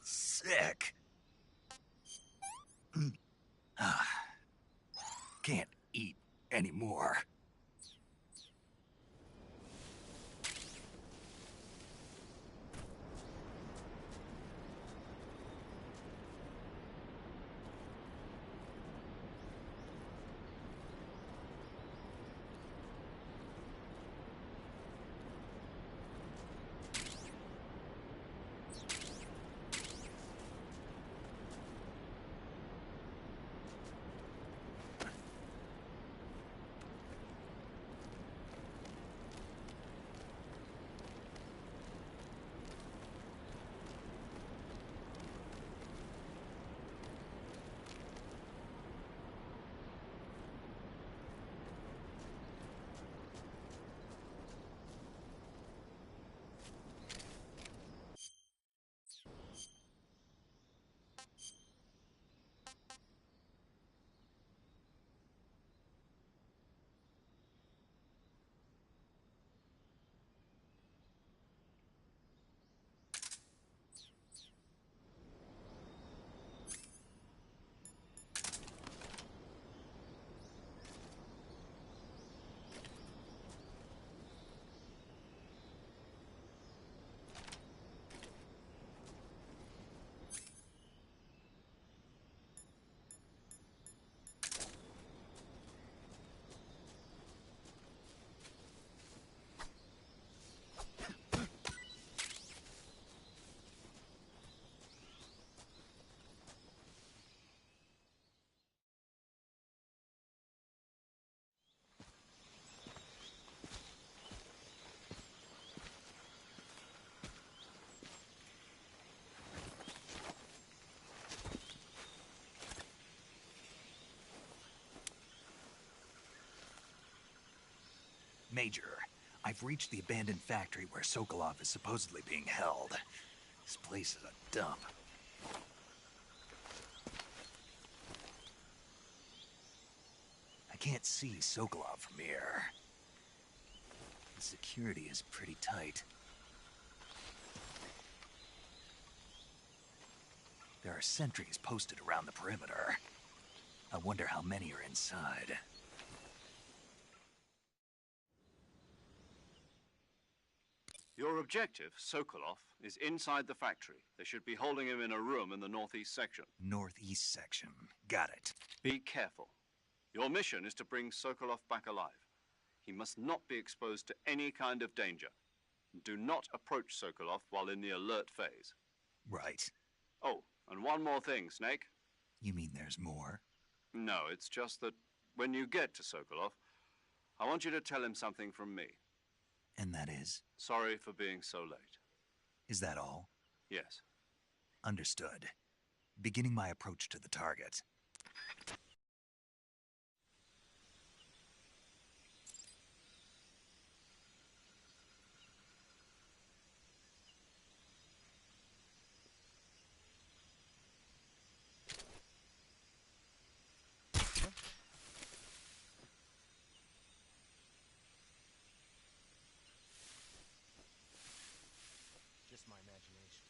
Sick. Can't eat anymore. Major, I've reached the abandoned factory where Sokolov is supposedly being held. This place is a dump. I can't see Sokolov from here. The security is pretty tight. There are sentries posted around the perimeter. I wonder how many are inside. Your objective, Sokolov, is inside the factory. They should be holding him in a room in the northeast section. Northeast section. Got it. Be careful. Your mission is to bring Sokolov back alive. He must not be exposed to any kind of danger. Do not approach Sokolov while in the alert phase. Right. Oh, and one more thing, Snake. You mean there's more? No, it's just that when you get to Sokolov, I want you to tell him something from me. And that is? Sorry for being so late. Is that all? Yes. Understood. Beginning my approach to the target. Just my imagination.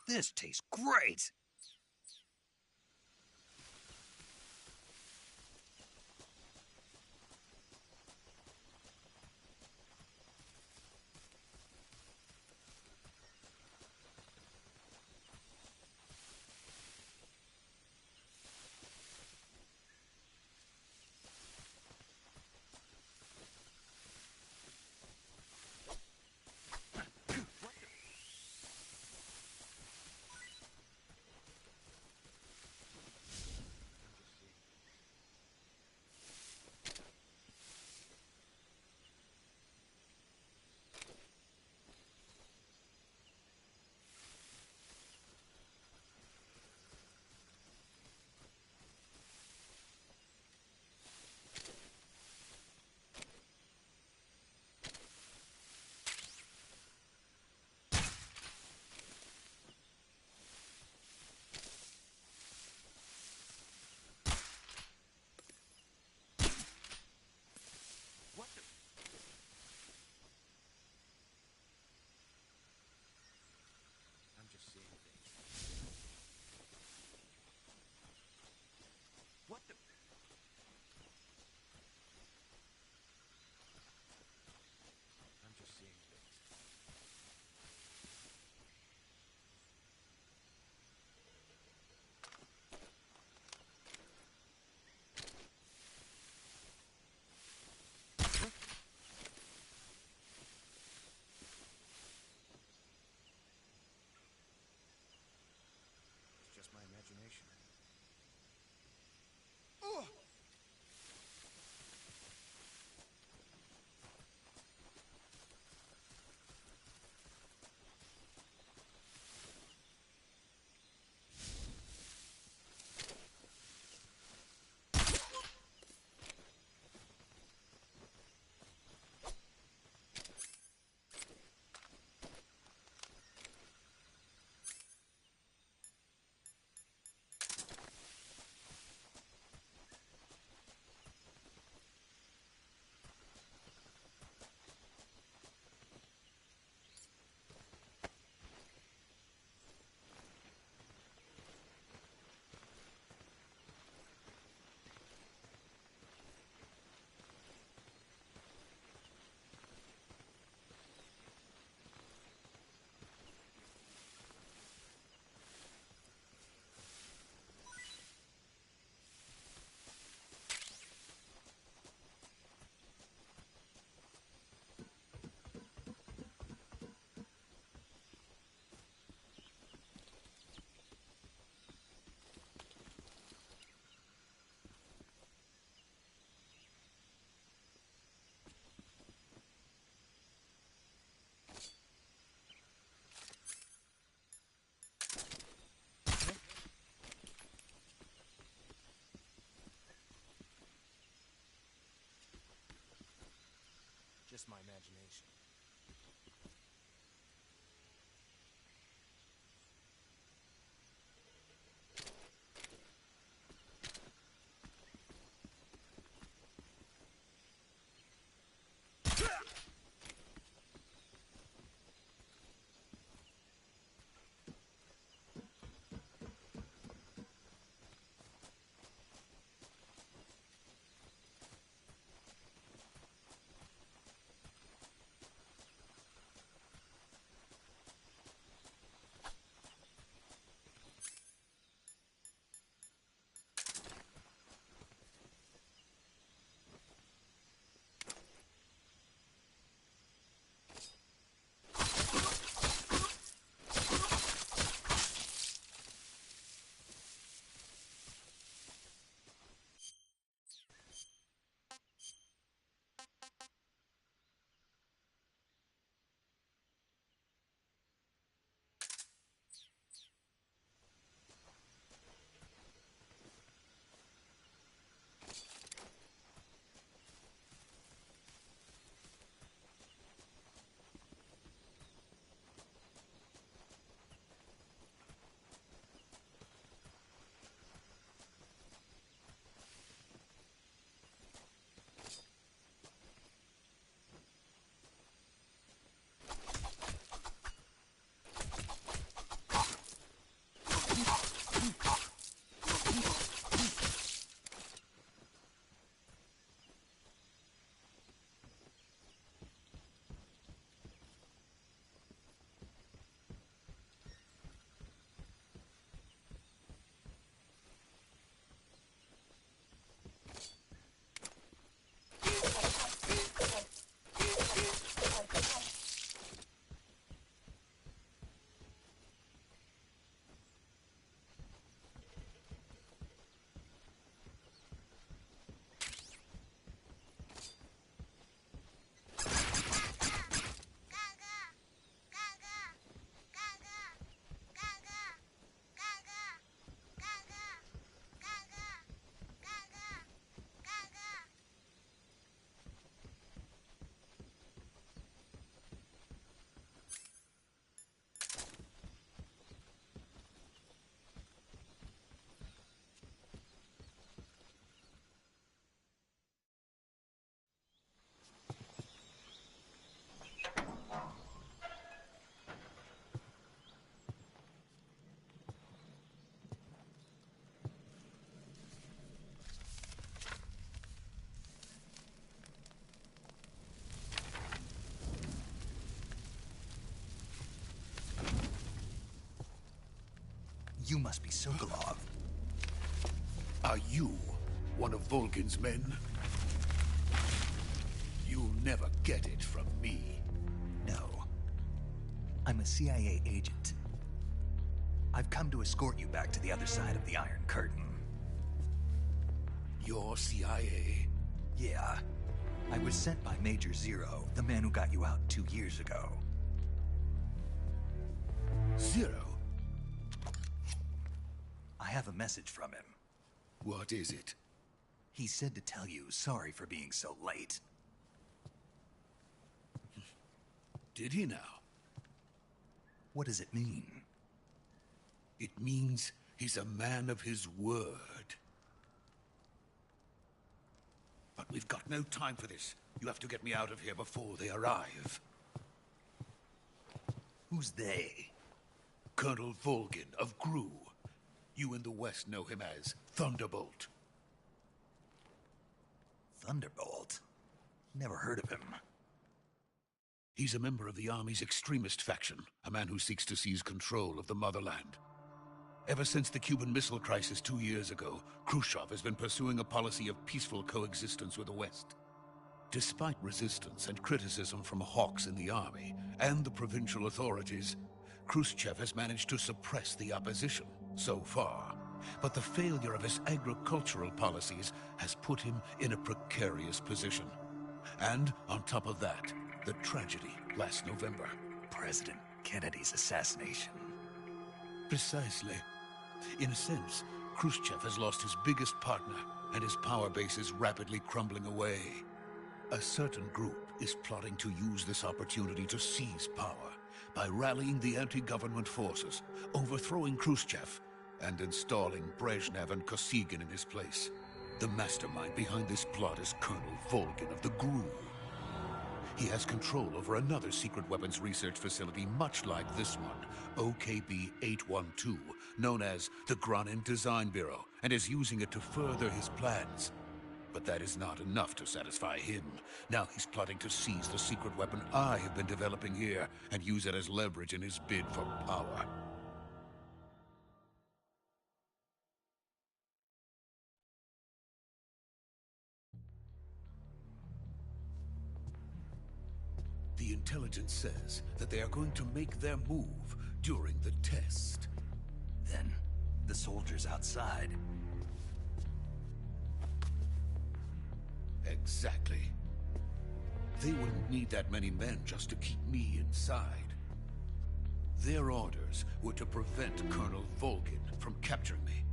This tastes great! Just my imagination. You must be Sokolov. Are you one of Volgin's men? You'll never get it from me. No. I'm a CIA agent. I've come to escort you back to the other side of the Iron Curtain. You're CIA? Yeah. I was sent by Major Zero, the man who got you out 2 years ago. Zero? I have a message from him. What is it? He said to tell you sorry for being so late. Did he now? What does it mean? It means he's a man of his word. But we've got no time for this. You have to get me out of here before they arrive. Who's they? Colonel Volgin of GRU. You in the West know him as Thunderbolt. Thunderbolt? Never heard of him. He's a member of the Army's extremist faction, a man who seeks to seize control of the motherland. Ever since the Cuban Missile Crisis 2 years ago, Khrushchev has been pursuing a policy of peaceful coexistence with the West. Despite resistance and criticism from hawks in the army and the provincial authorities, Khrushchev has managed to suppress the opposition so far. But the failure of his agricultural policies has put him in a precarious position. And on top of that, the tragedy last November. President Kennedy's assassination. Precisely. In a sense, Khrushchev has lost his biggest partner, and his power base is rapidly crumbling away. A certain group is plotting to use this opportunity to seize power by rallying the anti-government forces, overthrowing Khrushchev, and installing Brezhnev and Kosygin in his place. The mastermind behind this plot is Colonel Volgin of the GRU. He has control over another secret weapons research facility much like this one, OKB-812, known as the Granin Design Bureau, and is using it to further his plans. But that is not enough to satisfy him. Now he's plotting to seize the secret weapon I have been developing here and use it as leverage in his bid for power. The intelligence says that they are going to make their move during the test. Then, the soldiers outside. Exactly. They wouldn't need that many men just to keep me inside. Their orders were to prevent Colonel Volgin from capturing me.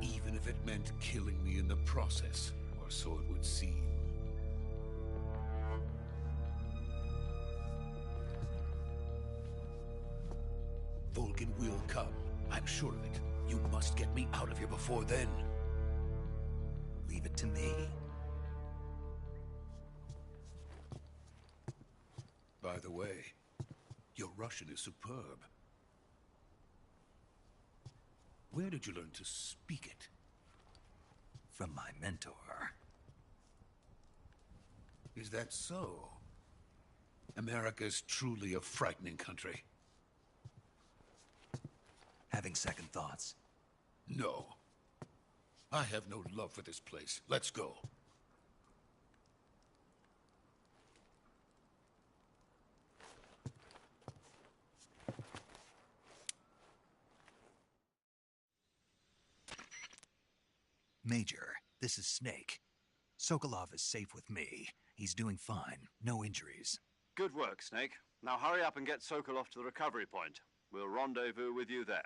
Even if it meant killing me in the process, or so it would seem. Volgin will come. I'm sure of it. You must get me out of here before then. Leave it to me. By the way, your Russian is superb. Where did you learn to speak it? From my mentor. Is that so? America's truly a frightening country. Having second thoughts? No. I have no love for this place. Let's go. Major, this is Snake. Sokolov is safe with me. He's doing fine. No injuries. Good work, Snake. Now hurry up and get Sokolov to the recovery point. We'll rendezvous with you there.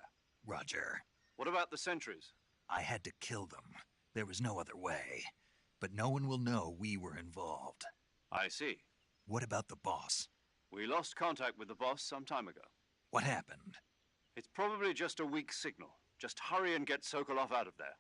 Roger. What about the sentries? I had to kill them. There was no other way. But no one will know we were involved. I see. What about the boss? We lost contact with the boss some time ago. What happened? It's probably just a weak signal. Just hurry and get Sokolov out of there.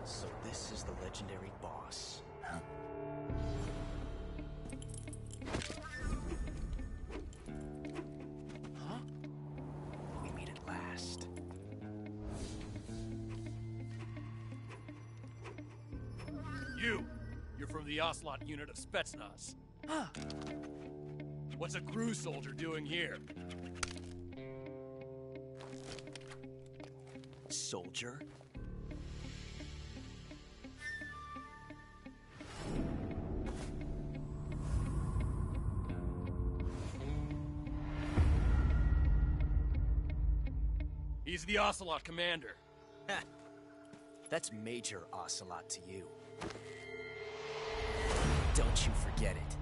So this is the legendary boss. Huh? Huh? We meet at last. You're from the Ocelot unit of Spetsnaz. Huh. What's a crew soldier doing here? Soldier? He's the Ocelot commander. Ha! That's Major Ocelot to you. Don't you forget it.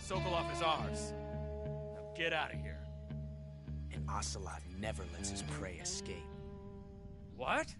Sokolov is ours. Now get out of here. And Ocelot never lets his prey escape. What?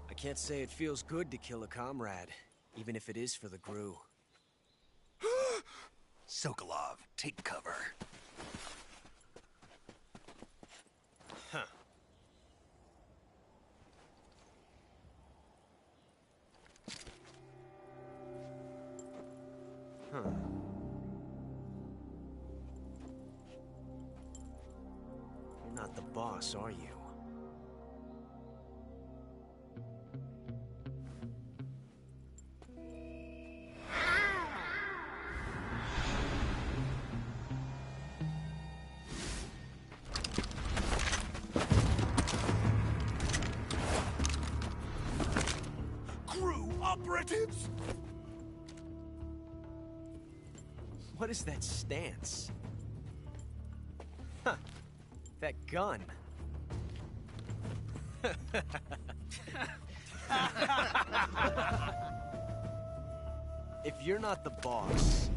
I can't say it feels good to kill a comrade, even if it is for the Gru. Sokolov, take cover. Huh. Huh. You're not the boss, are you? Operatives? What is that stance? Huh. That gun. If you're not the boss,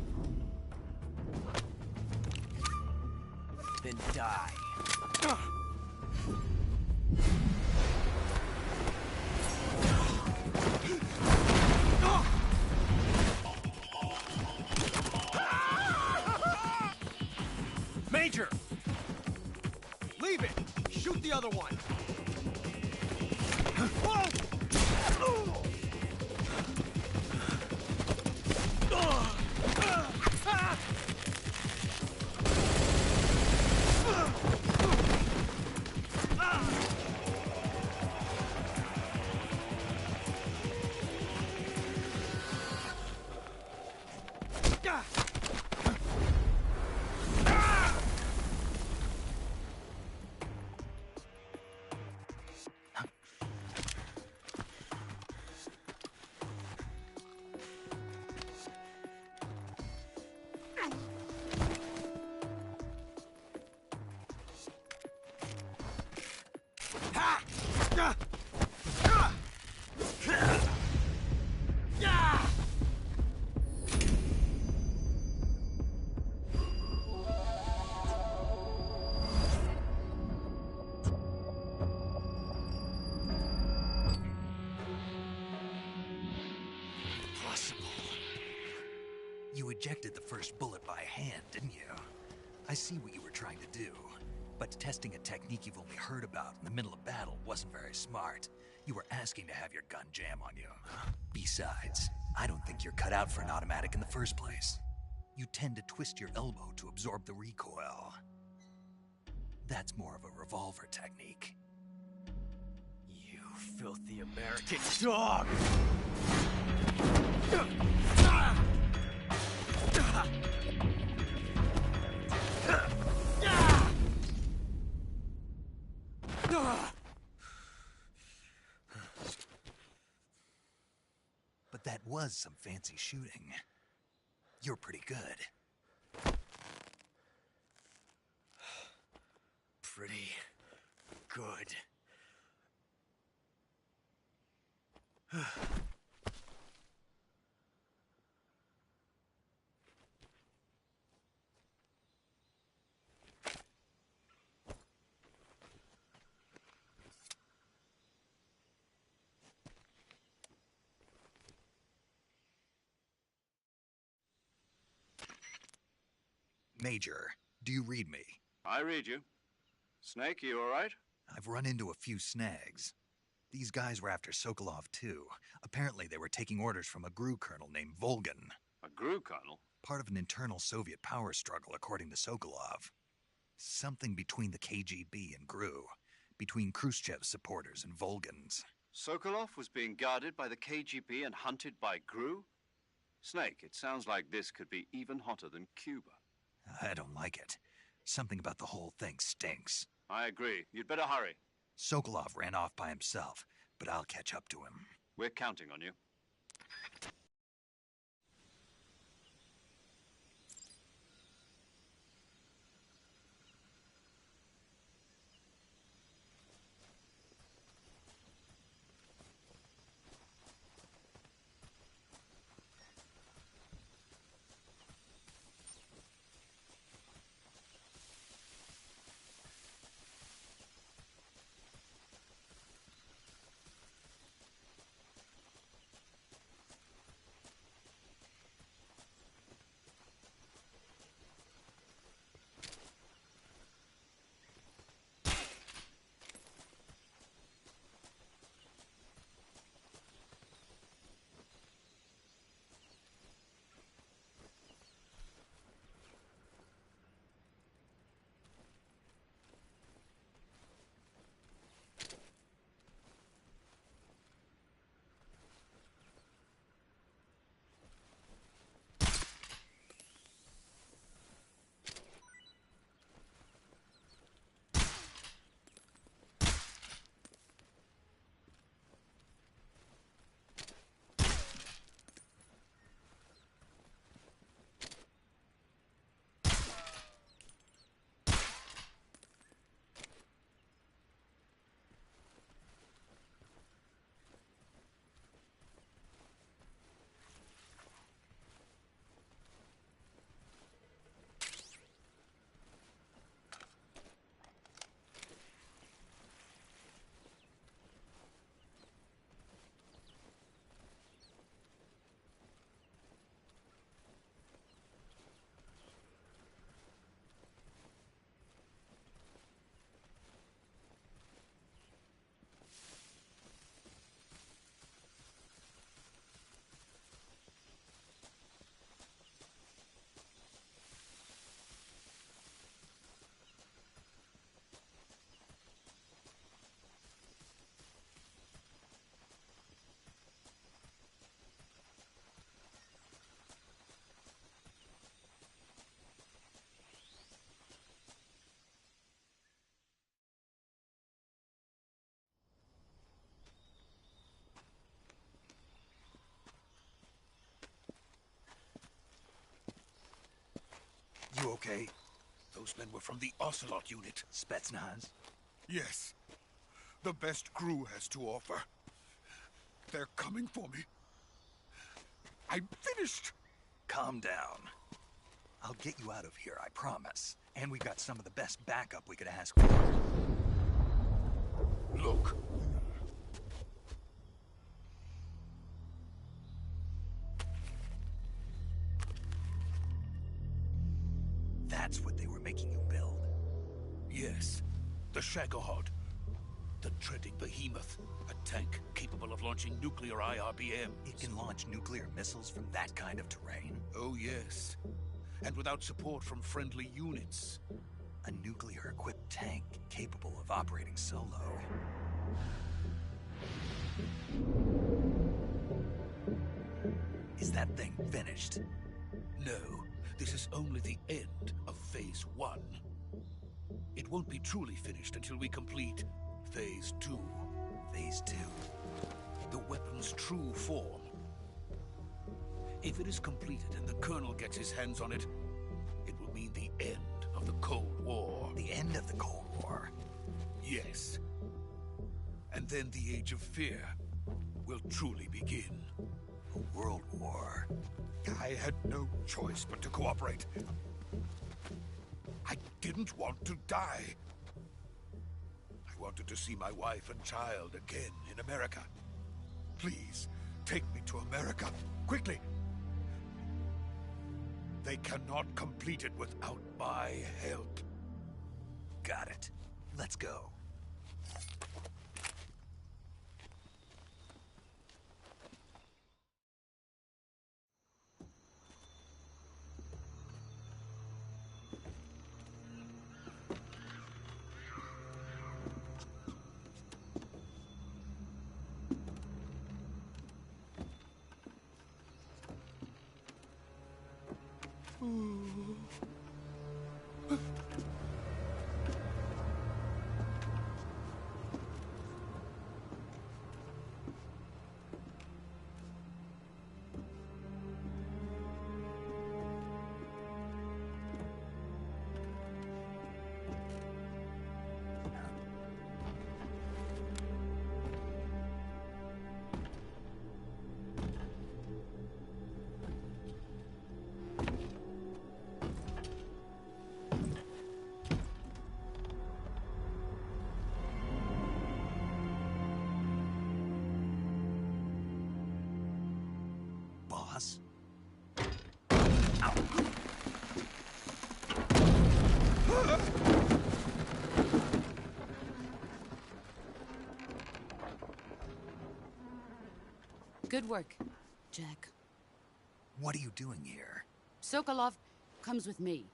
then die. Major! Leave it! Shoot the other one! ejected the first bullet by hand, didn't you? I see what you were trying to do. But testing a technique you've only heard about in the middle of battle wasn't very smart. You were asking to have your gun jam on you. Besides, I don't think you're cut out for an automatic in the first place. You tend to twist your elbow to absorb the recoil. That's more of a revolver technique. You filthy American dog! But that was some fancy shooting. You're pretty good. Pretty good. Major, do you read me? I read you. Snake, you all right? I've run into a few snags. These guys were after Sokolov, too. Apparently they were taking orders from a GRU colonel named Volgin. A GRU colonel? Part of an internal Soviet power struggle, according to Sokolov. Something between the KGB and GRU. Between Khrushchev's supporters and Volgin's. Sokolov was being guarded by the KGB and hunted by GRU? Snake, it sounds like this could be even hotter than Cuba. I don't like it. Something about the whole thing stinks. I agree. You'd better hurry. Sokolov ran off by himself, but I'll catch up to him. We're counting on you. You okay? Those men were from the Ocelot unit. Spetsnaz? Yes. The best GRU has to offer. They're coming for me. I'm finished. Calm down. I'll get you out of here, I promise. And we got some of the best backup we could ask for. Look. That's what they were making you build? Yes. The Shagohod. The dreaded behemoth. A tank capable of launching nuclear IRBMs. It can launch nuclear missiles from that kind of terrain? Oh, yes. And without support from friendly units. A nuclear-equipped tank capable of operating solo. Is that thing finished? No. This is only the end of Phase 1. It won't be truly finished until we complete Phase 2. Phase 2? The weapon's true form. If it is completed and the Colonel gets his hands on it, it will mean the end of the Cold War. The end of the Cold War? Yes. And then the Age of Fear will truly begin. A world war? I had no choice but to cooperate. I didn't want to die. I wanted to see my wife and child again in America. Please, take me to America, quickly. They cannot complete it without my help. Got it. Let's go. Boss? Ow. Good work, Jack. What are you doing here? Sokolov comes with me.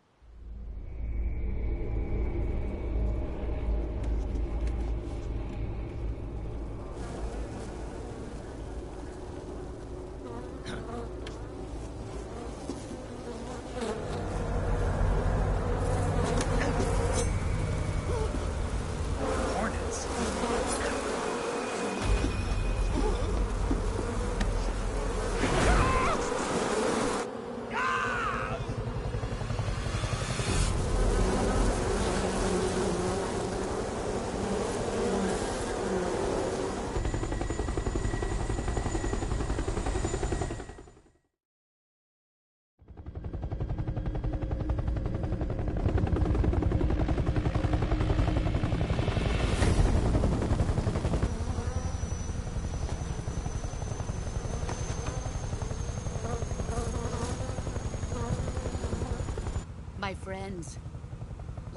My friends,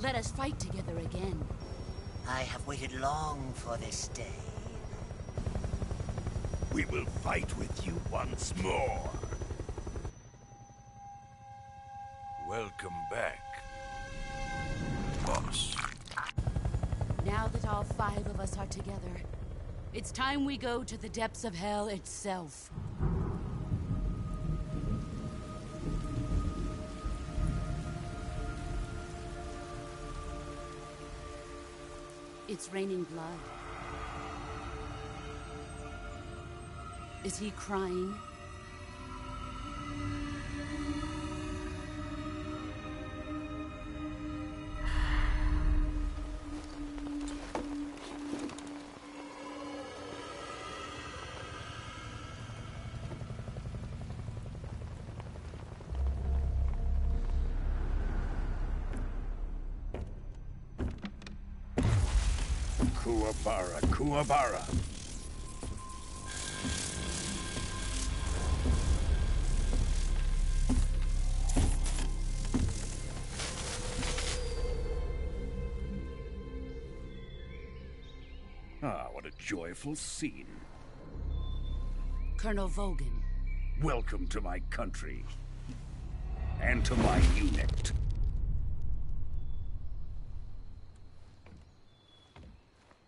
let us fight together again. I have waited long for this day. We will fight with you once more. Welcome back, boss. Now that all 5 of us are together, it's time we go to the depths of hell itself. It's raining blood. Is he crying? Kuwabara, Kuwabara. Ah, what a joyful scene. Colonel Vogan. Welcome to my country. And to my unit.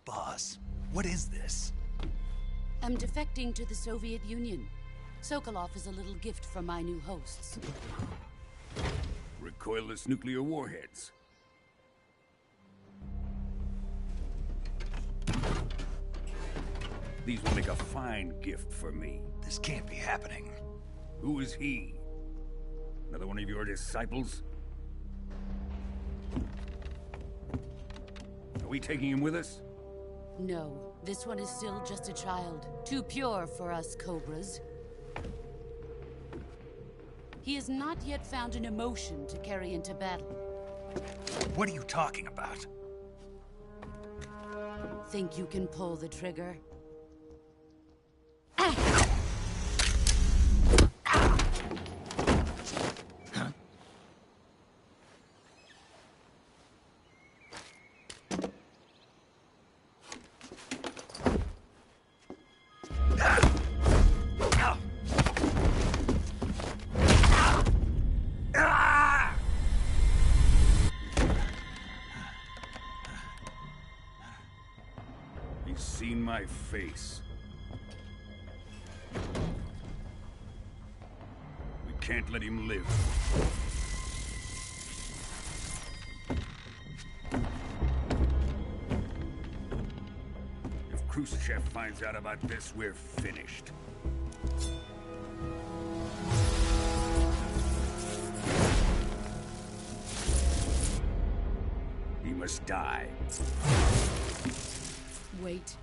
Boss, what is this? I'm defecting to the Soviet Union. Sokolov is a little gift from my new hosts. Recoilless nuclear warheads. These will make a fine gift for me. This can't be happening. Who is he? Another one of your disciples? Are we taking him with us? No, this one is still just a child. Too pure for us Cobras. He has not yet found an emotion to carry into battle. What are you talking about? Think you can pull the trigger? He's seen my face. We can't let him live. If Khrushchev finds out about this, we're finished. He must die. Wait.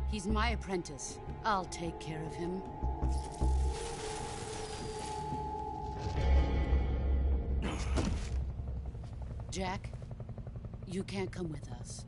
He's my apprentice. I'll take care of him. Jack, you can't come with us.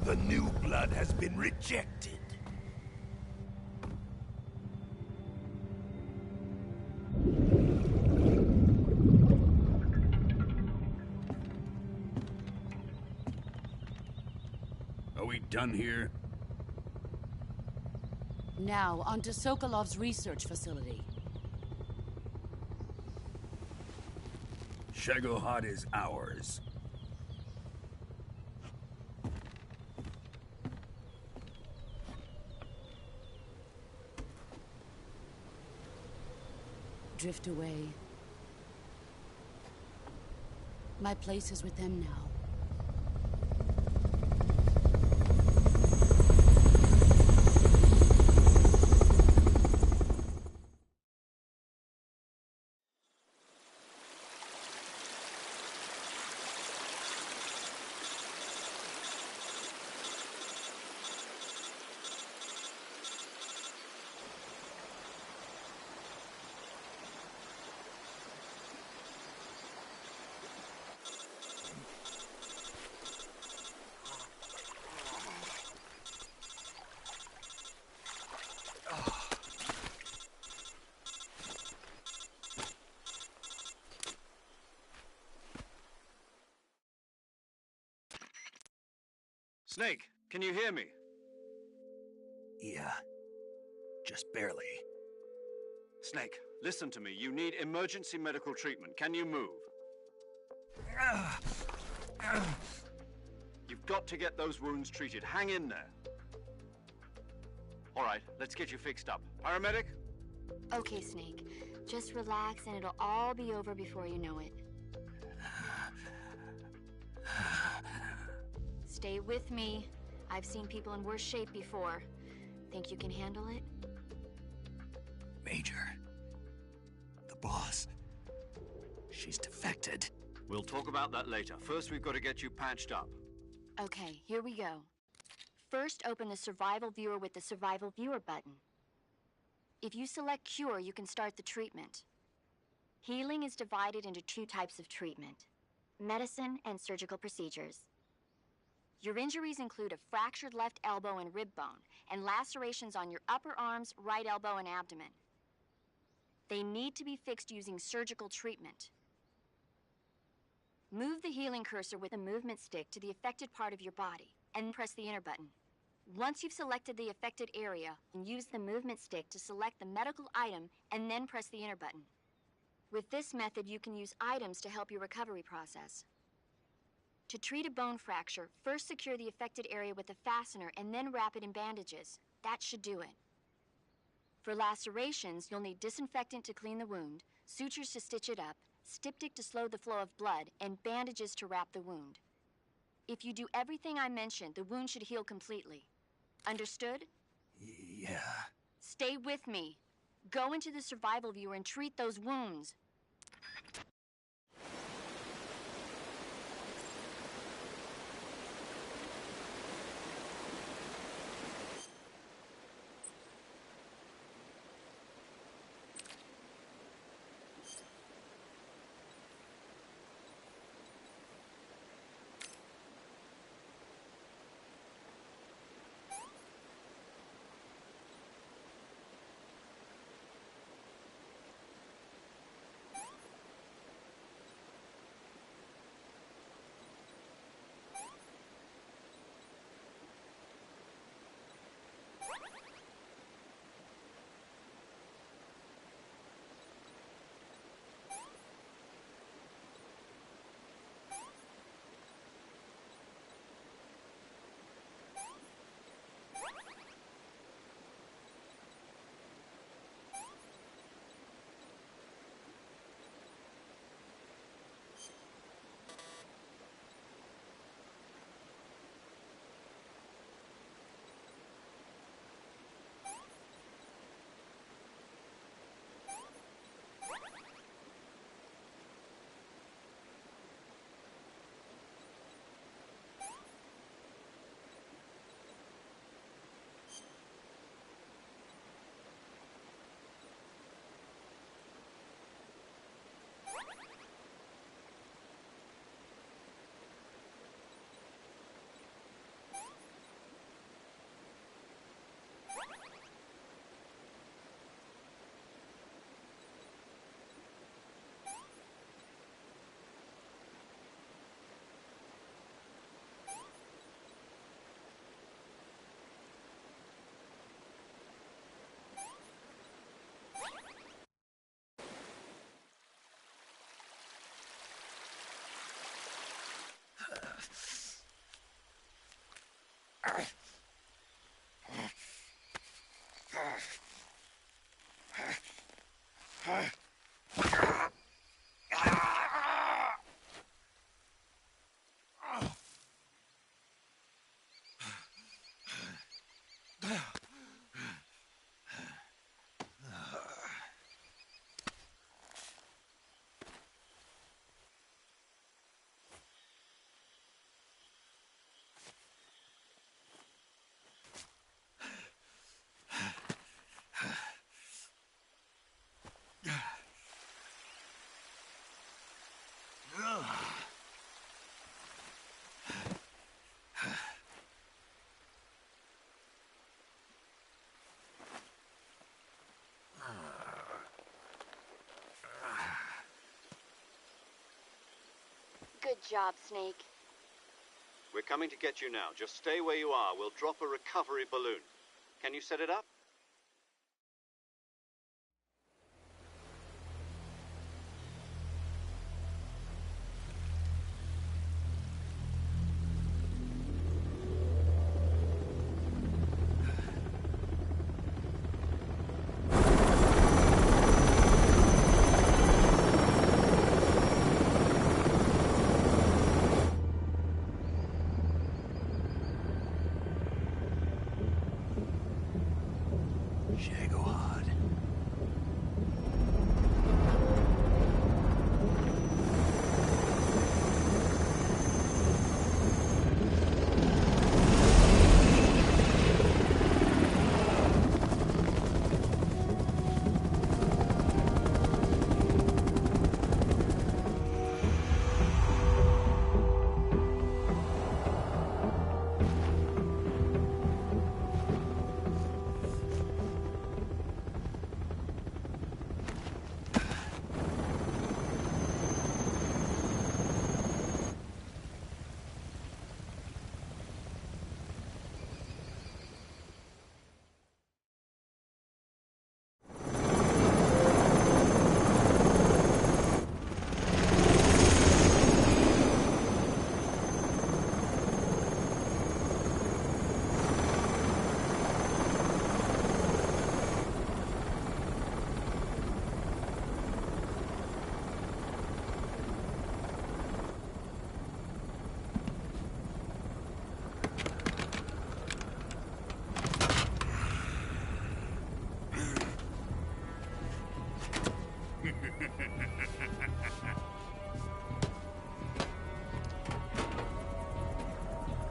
The new blood has been rejected. Are we done here? Now, onto Sokolov's research facility. Shagohod is ours. Drift away. My place is with them now. Snake, can you hear me? Yeah. Just barely. Snake, listen to me. You need emergency medical treatment. Can you move? You've got to get those wounds treated. Hang in there. All right, let's get you fixed up. Paramedic? Okay, Snake. Just relax and it'll all be over before you know it. Stay with me. I've seen people in worse shape before. Think you can handle it? Major. The boss. She's defected. We'll talk about that later. First, we've got to get you patched up. Okay, here we go. First, open the Survival Viewer with the Survival Viewer button. If you select Cure, you can start the treatment. Healing is divided into 2 types of treatment: medicine and surgical procedures. Your injuries include a fractured left elbow and rib bone, and lacerations on your upper arms, right elbow, and abdomen. They need to be fixed using surgical treatment. Move the healing cursor with the movement stick to the affected part of your body, and press the enter button. Once you've selected the affected area, use the movement stick to select the medical item, and then press the enter button. With this method, you can use items to help your recovery process. To treat a bone fracture, first secure the affected area with a fastener and then wrap it in bandages. That should do it. For lacerations, you'll need disinfectant to clean the wound, sutures to stitch it up, styptic to slow the flow of blood, and bandages to wrap the wound. If you do everything I mentioned, the wound should heal completely. Understood? Yeah. Stay with me. Go into the Survival Viewer and treat those wounds. Good job, Snake. We're coming to get you now. Just stay where you are. We'll drop a recovery balloon. Can you set it up?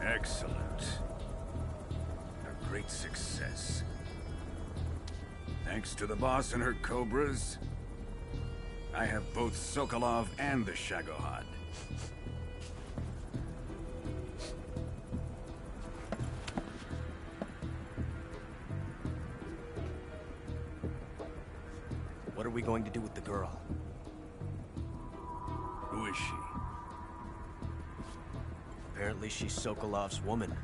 Excellent. A great success. Thanks to the boss and her cobras, I have both Sokolov and the Shagohod. What are we going to do with the girl? Who is she? Apparently she's Sokolov's woman.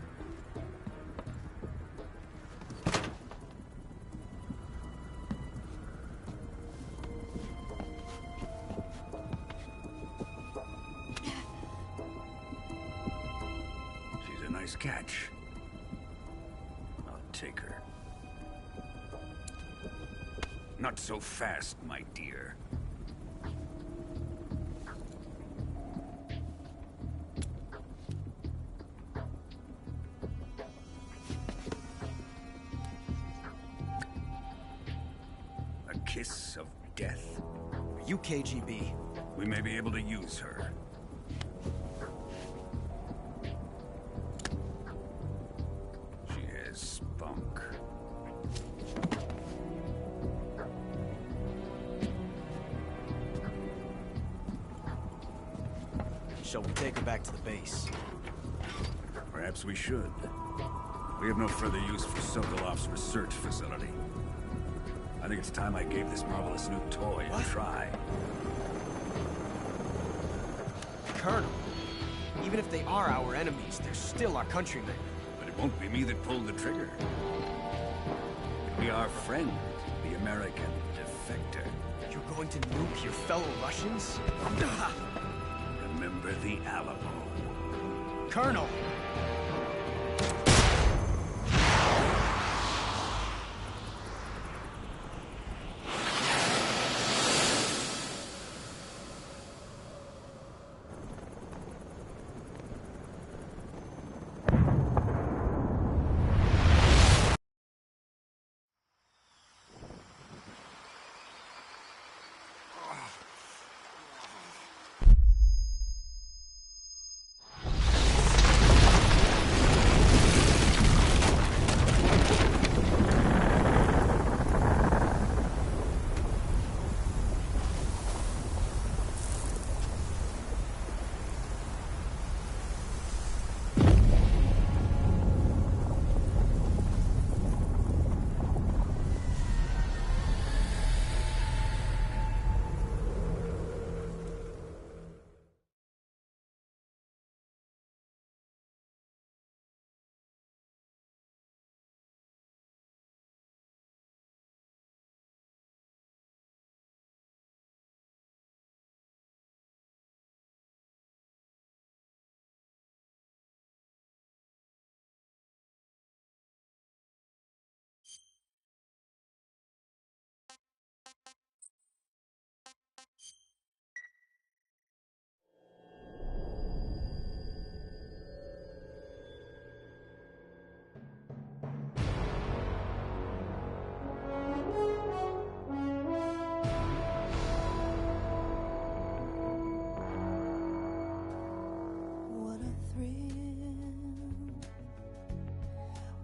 She's a nice catch. I'll take her. Not so fast, my dear. A kiss of death. Are you KGB? We may be able to use her. She has spunk. Shall we take her back to the base? Perhaps we should. We have no further use for Sokolov's research facility. I think it's time I gave this marvelous new toy a try. Colonel, even if they are our enemies, they're still our countrymen. But it won't be me that pulled the trigger. It'll be our friend, the American defector. You're going to nuke your fellow Russians? Remember the Alamo. Colonel!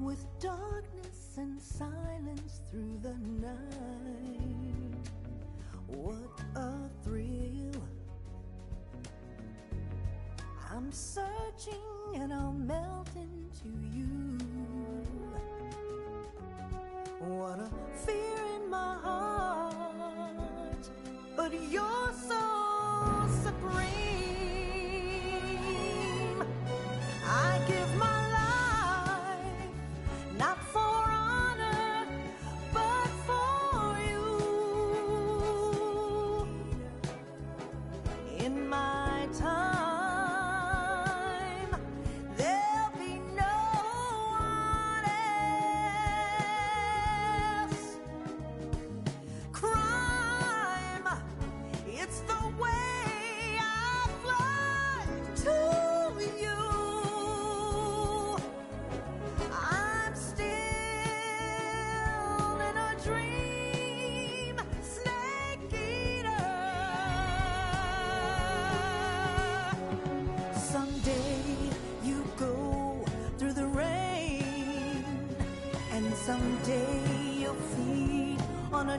With darkness and silence through the night, what a thrill. I'm searching and I'll melt into you. What a fear in my heart, but you're so supreme. I give my not for honor, but for you. In my time, there'll be no one else. Crime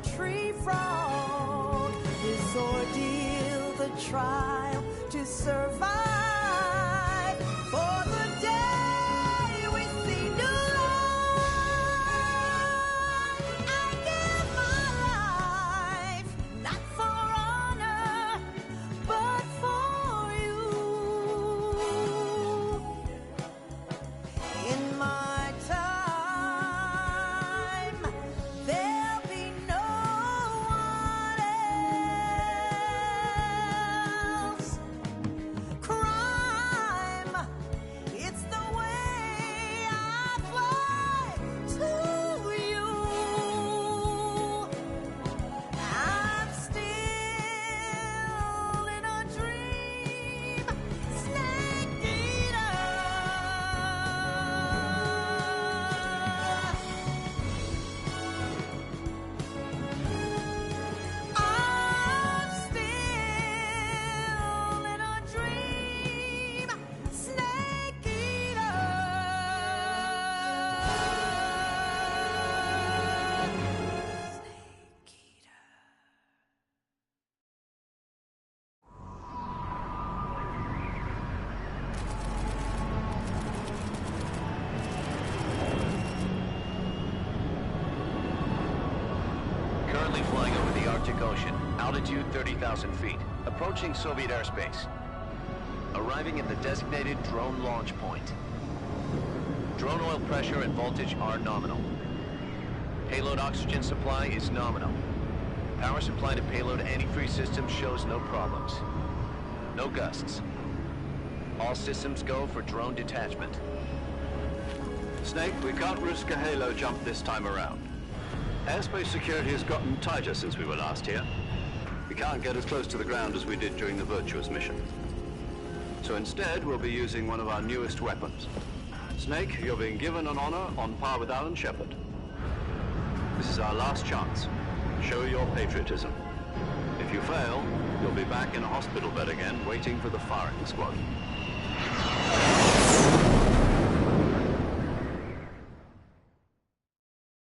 a tree frog. This ordeal, the trial to survive. For the day we see new life, I give my life, not for honor, but for you. In my time, there'll be no one else. Crime, it's the way I fly to you. I'm still in a dream, snake eater. I'm still in a dream, snake eater. Currently flying over the Arctic Ocean, altitude 30,000 feet, approaching Soviet airspace. Arriving at the designated drone launch point. Drone oil pressure and voltage are nominal. Payload oxygen supply is nominal. Power supply to payload antifreeze system shows no problems. No gusts. All systems go for drone detachment. Snake, we can't risk a halo jump this time around. Airspace security has gotten tighter since we were last here. We can't get as close to the ground as we did during the Virtuous mission. So instead, we'll be using one of our newest weapons. Snake, you're being given an honor on par with Alan Shepard. This is our last chance. Show your patriotism. If you fail, you'll be back in a hospital bed again, waiting for the firing squad.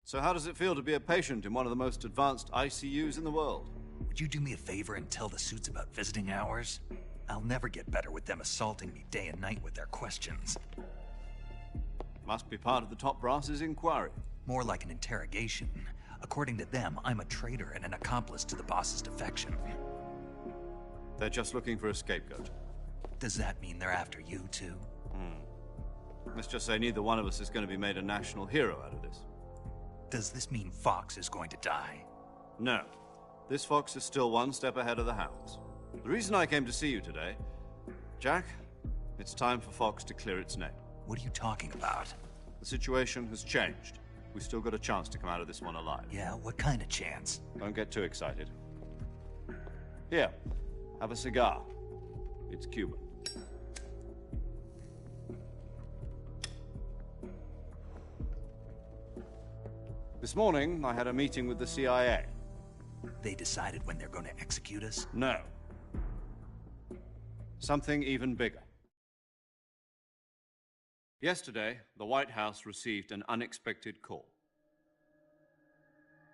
So how does it feel to be a patient in one of the most advanced ICUs in the world? Would you do me a favor and tell the suits about visiting hours? I'll never get better with them assaulting me day and night with their questions. Must be part of the top brass's inquiry. More like an interrogation. According to them, I'm a traitor and an accomplice to the boss's defection. They're just looking for a scapegoat. Does that mean they're after you, too? Let's just say neither one of us is going to be made a national hero out of this. Does this mean Fox is going to die? No. This Fox is still one step ahead of the Hounds. The reason I came to see you today... Jack, it's time for Fox to clear its name. What are you talking about? The situation has changed. We've still got a chance to come out of this one alive. Yeah, what kind of chance? Don't get too excited. Here, have a cigar. It's Cuban. This morning, I had a meeting with the CIA. They decided when they're going to execute us? No. Something even bigger. Yesterday, the White House received an unexpected call.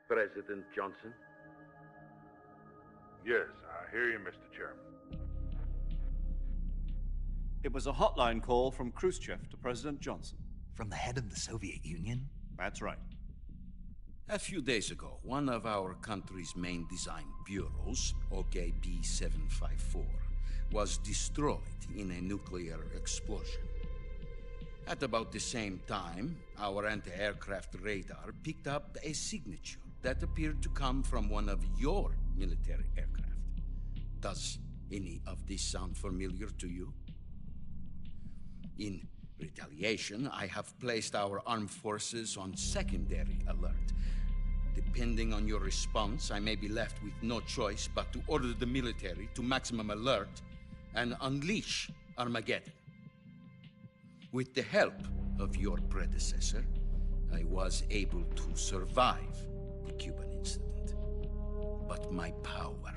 President Johnson? Yes, I hear you, Mr. Chairman. It was a hotline call from Khrushchev to President Johnson. From the head of the Soviet Union? That's right. A few days ago, one of our country's main design bureaus, OKB 754, was destroyed in a nuclear explosion. At about the same time, our anti-aircraft radar picked up a signature that appeared to come from one of your military aircraft. Does any of this sound familiar to you? In retaliation, I have placed our armed forces on secondary alert. Depending on your response, I may be left with no choice but to order the military to maximum alert and unleash Armageddon. With the help of your predecessor, I was able to survive the Cuban incident. But my power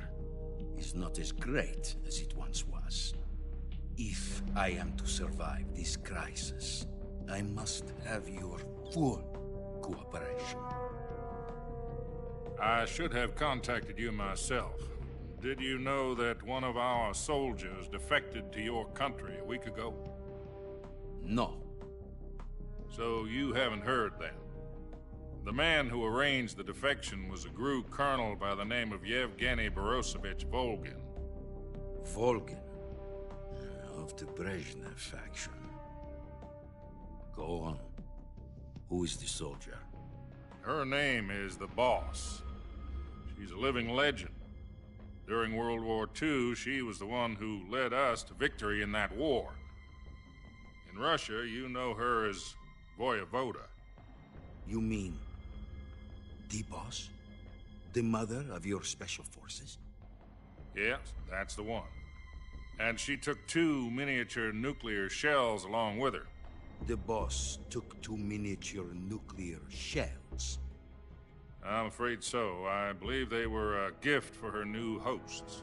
is not as great as it once was. If I am to survive this crisis, I must have your full cooperation. I should have contacted you myself. Did you know that one of our soldiers defected to your country a week ago? No. So you haven't heard then? The man who arranged the defection was a GRU colonel by the name of Yevgeny Borosovich Volgin. Volgin? Of the Brezhnev faction. Go on. Who is the soldier? Her name is the Boss. She's a living legend. During World War II, she was the one who led us to victory in that war. In Russia, you know her as Voyevoda. You mean the Boss? The mother of your special forces? Yes, that's the one. And she took 2 miniature nuclear shells along with her. The Boss took 2 miniature nuclear shells? I'm afraid so. I believe they were a gift for her new hosts.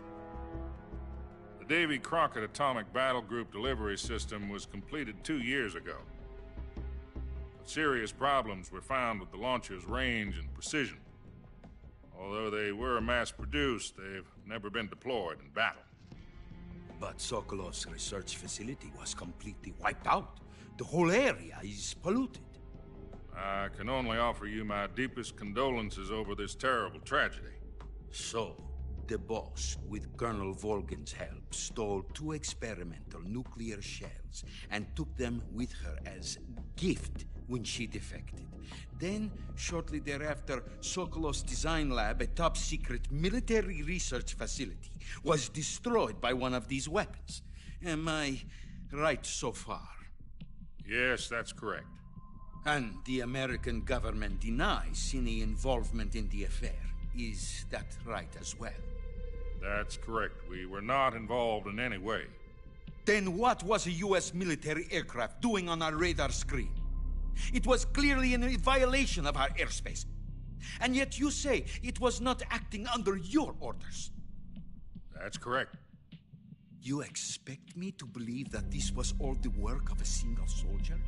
The Davy Crockett Atomic Battle Group delivery system was completed 2 years ago. But serious problems were found with the launcher's range and precision. Although they were mass-produced, they've never been deployed in battle. But Sokolov's research facility was completely wiped out. The whole area is polluted. I can only offer you my deepest condolences over this terrible tragedy. So, the Boss, with Colonel Volgin's help, stole 2 experimental nuclear shells and took them with her as gift when she defected. Then, shortly thereafter, Sokolov's design lab, a top-secret military research facility, was destroyed by one of these weapons. Am I right so far? Yes, that's correct. And the American government denies any involvement in the affair. Is that right as well? That's correct. We were not involved in any way. Then what was a U.S. military aircraft doing on our radar screen? It was clearly in violation of our airspace. And yet you say it was not acting under your orders. That's correct. You expect me to believe that this was all the work of a single soldier?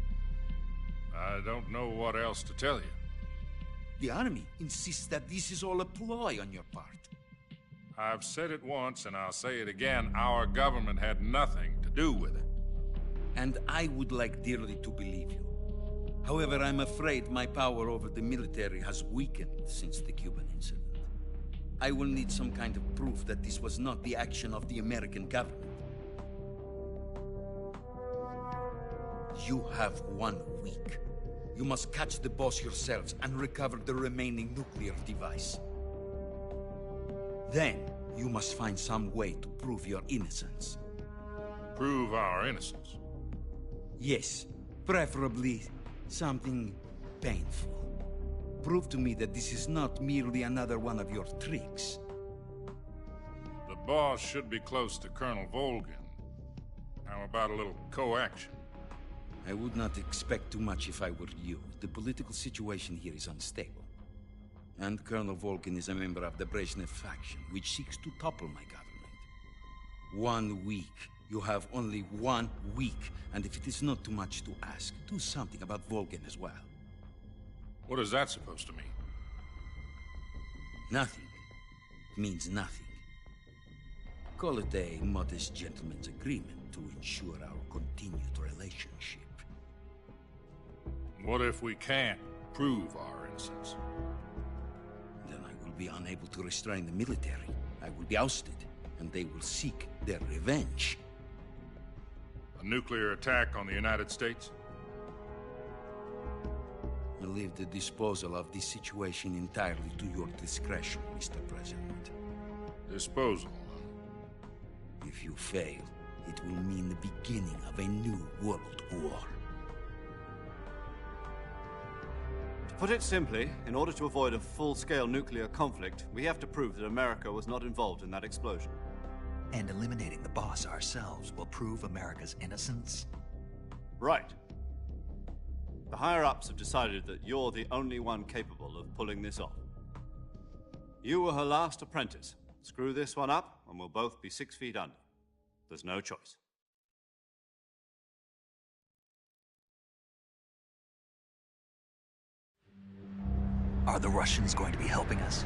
I don't know what else to tell you. The Army insists that this is all a ploy on your part. I've said it once, and I'll say it again. Our government had nothing to do with it. And I would like dearly to believe you. However, I'm afraid my power over the military has weakened since the Cuban incident. I will need some kind of proof that this was not the action of the American government. You have 1 week. You must catch the Boss yourselves and recover the remaining nuclear device. Then, you must find some way to prove your innocence. Prove our innocence? Yes, preferably something painful. Prove to me that this is not merely another one of your tricks. The Boss should be close to Colonel Volgin. How about a little coaction? I would not expect too much if I were you. The political situation here is unstable. And Colonel Volgin is a member of the Brezhnev faction, which seeks to topple my government. 1 week. You have only 1 week. And if it is not too much to ask, do something about Volgin as well. What is that supposed to mean? Nothing. It means nothing. Call it a modest gentleman's agreement to ensure our continued relationship. What if we can't prove our innocence? Then I will be unable to restrain the military. I will be ousted, and they will seek their revenge. A nuclear attack on the United States? I leave the disposal of this situation entirely to your discretion, Mr. President. Disposal? If you fail, it will mean the beginning of a new world war. To put it simply, in order to avoid a full-scale nuclear conflict, we have to prove that America was not involved in that explosion. And eliminating the Boss ourselves will prove America's innocence? Right. The higher-ups have decided that you're the only one capable of pulling this off. You were her last apprentice. Screw this one up, and we'll both be 6 feet under. There's no choice. Are the Russians going to be helping us?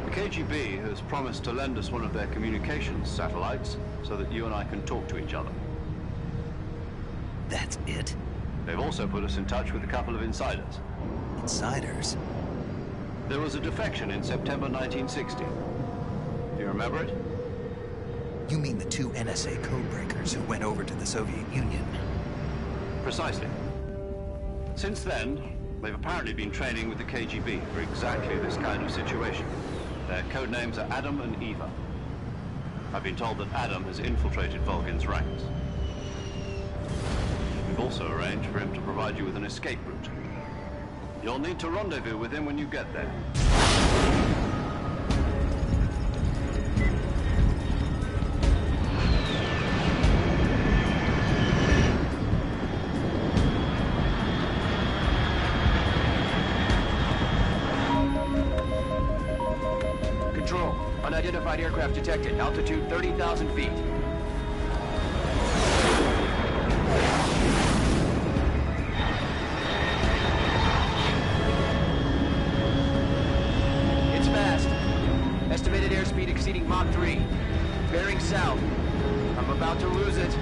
The KGB has promised to lend us one of their communications satellites so that you and I can talk to each other. That's it? They've also put us in touch with a couple of insiders. Insiders? There was a defection in September 1960. Do you remember it? You mean the two NSA codebreakers who went over to the Soviet Union? Precisely. Since then, they've apparently been training with the KGB for exactly this kind of situation. Their code names are Adam and Eva. I've been told that Adam has infiltrated Volgin's ranks. We've also arranged for him to provide you with an escape route. You'll need to rendezvous with him when you get there. Control, unidentified aircraft detected. Altitude 30,000 feet. Estimated airspeed exceeding Mach 3. Bearing south. I'm about to lose it.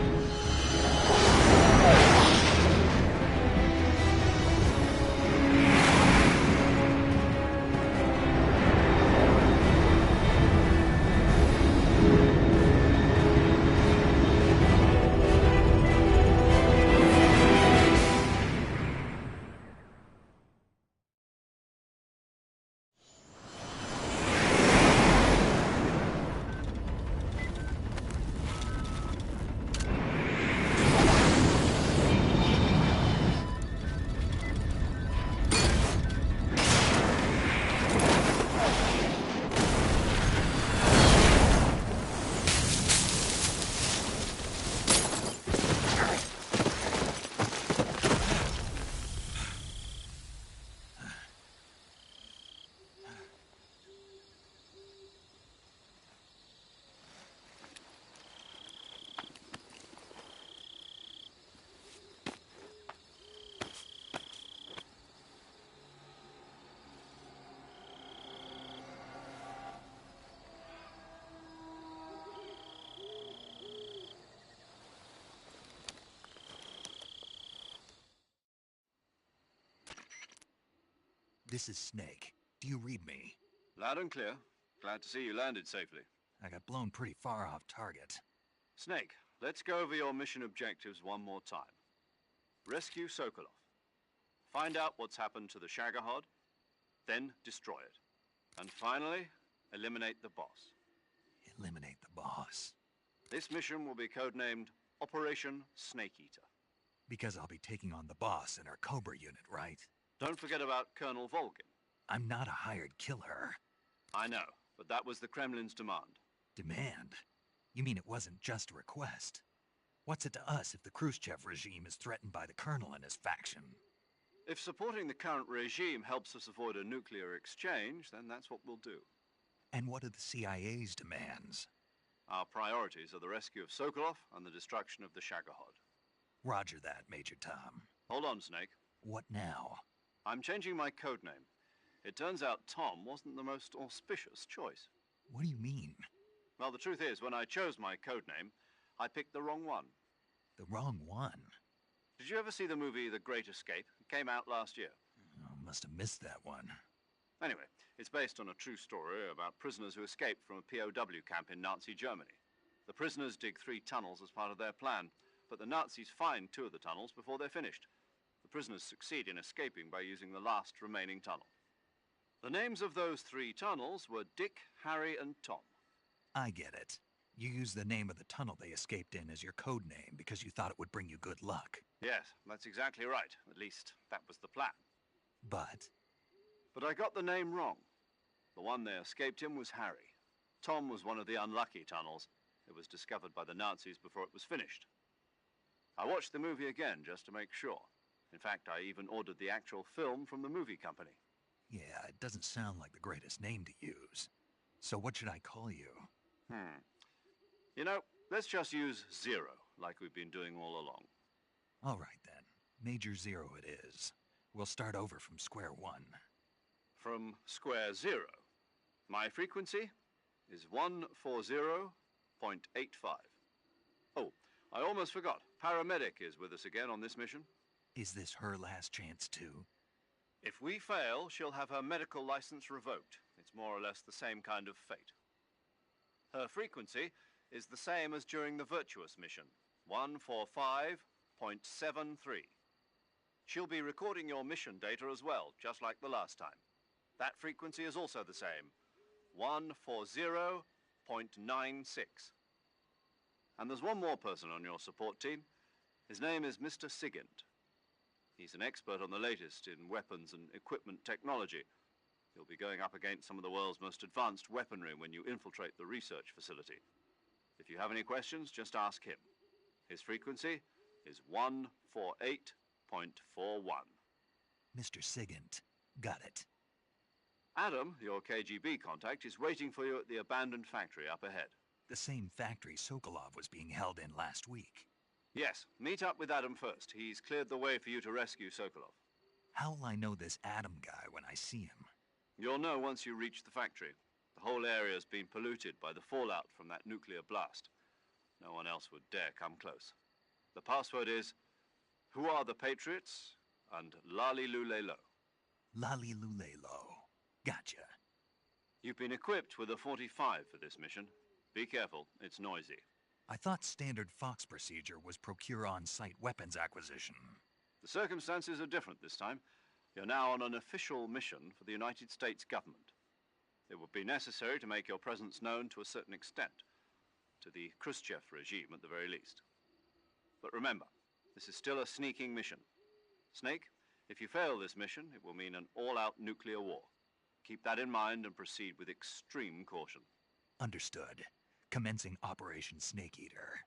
This is Snake. Do you read me? Loud and clear. Glad to see you landed safely. I got blown pretty far off target. Snake, let's go over your mission objectives one more time. Rescue Sokolov. Find out what's happened to the Shagohod, then destroy it. And finally, eliminate the boss. Eliminate the boss. This mission will be codenamed Operation Snake Eater. Because I'll be taking on the boss in our Cobra unit, right? Don't forget about Colonel Volgin. I'm not a hired killer. I know, but that was the Kremlin's demand. Demand? You mean it wasn't just a request? What's it to us if the Khrushchev regime is threatened by the Colonel and his faction? If supporting the current regime helps us avoid a nuclear exchange, then that's what we'll do. And what are the CIA's demands? Our priorities are the rescue of Sokolov and the destruction of the Shagohod. Roger that, Major Tom. Hold on, Snake. What now? I'm changing my codename. It turns out Tom wasn't the most auspicious choice. What do you mean? Well, the truth is, when I chose my codename, I picked the wrong one. The wrong one? Did you ever see the movie The Great Escape? It came out last year. Oh, must have missed that one. Anyway, it's based on a true story about prisoners who escaped from a POW camp in Nazi Germany. The prisoners dig 3 tunnels as part of their plan, but the Nazis find 2 of the tunnels before they're finished. The prisoners succeed in escaping by using the last remaining tunnel. The names of those 3 tunnels were Dick, Harry, and Tom. I get it. You used the name of the tunnel they escaped in as your code name because you thought it would bring you good luck. Yes, that's exactly right. At least, that was the plan. But I got the name wrong. The one they escaped in was Harry. Tom was one of the unlucky tunnels. It was discovered by the Nazis before it was finished. I watched the movie again just to make sure. In fact, I even ordered the actual film from the movie company. yeah, it doesn't sound like the greatest name to use. So what should I call you? You know, let's just use Zero, like we've been doing all along. All right then. Major Zero it is. We'll start over from square one. From square zero? My frequency is 140.85. Oh, I almost forgot. Paramedic is with us again on this mission. Is this her last chance, too? If we fail, she'll have her medical license revoked. It's more or less the same kind of fate. Her frequency is the same as during the Virtuous mission, 145.73. She'll be recording your mission data as well, just like the last time. That frequency is also the same, 140.96. And there's one more person on your support team. His name is Mr. Sigint. He's an expert on the latest in weapons and equipment technology. You'll be going up against some of the world's most advanced weaponry when you infiltrate the research facility. If you have any questions, just ask him. His frequency is 148.41. Mr. Sigint. Got it. Adam, your KGB contact, is waiting for you at the abandoned factory up ahead. The same factory Sokolov was being held in last week. Yes, meet up with Adam first. He's cleared the way for you to rescue Sokolov. How'll I know this Adam guy when I see him? You'll know once you reach the factory. The whole area's been polluted by the fallout from that nuclear blast. No one else would dare come close. The password is, "Who are the Patriots?" and Lali Lule Lo. Lali Lule Lo. Gotcha. You've been equipped with a 45 for this mission. Be careful, it's noisy. I thought standard Fox procedure was procure on-site weapons acquisition. The circumstances are different this time. You're now on an official mission for the United States government. It would be necessary to make your presence known to a certain extent, to the Khrushchev regime at the very least. But remember, this is still a sneaking mission. Snake, if you fail this mission, it will mean an all-out nuclear war. Keep that in mind and proceed with extreme caution. Understood. Commencing Operation Snake Eater.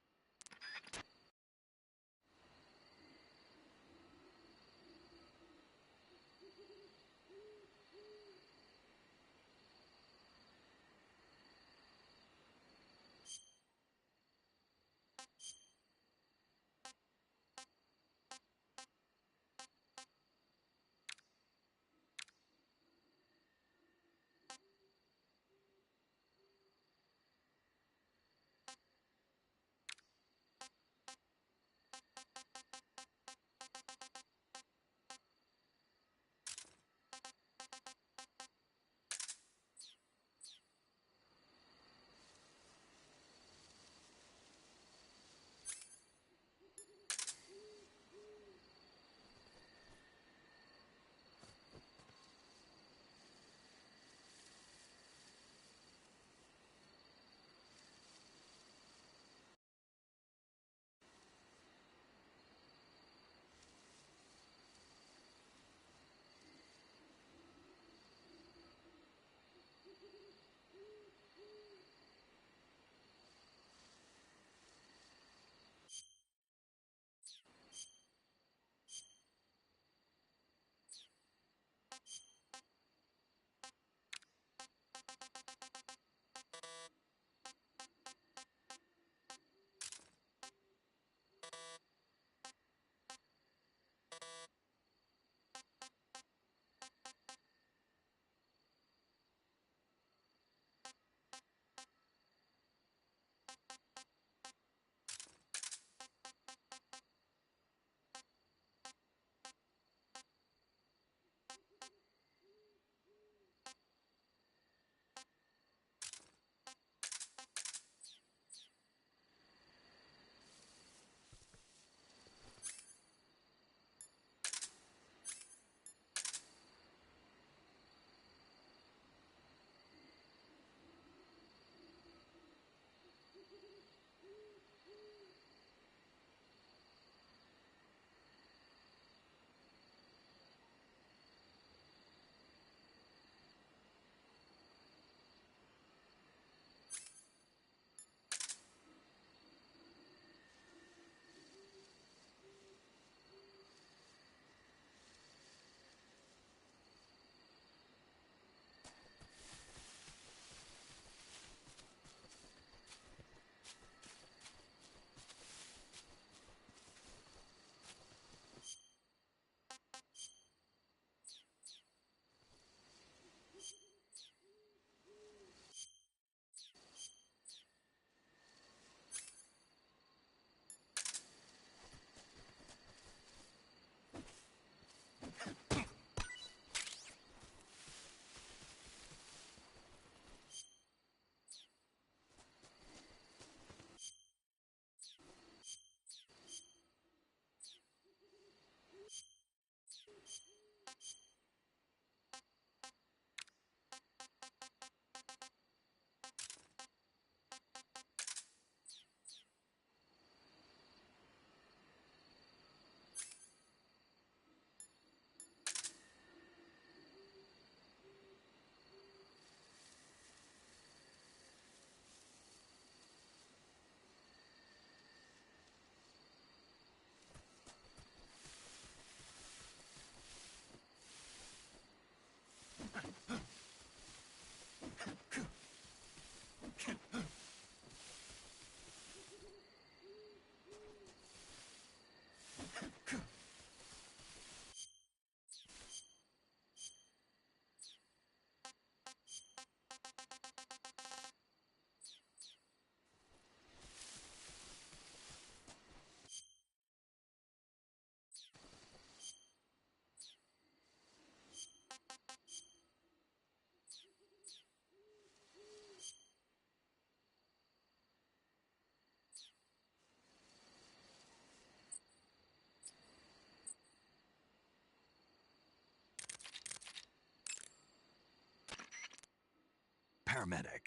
paramedic.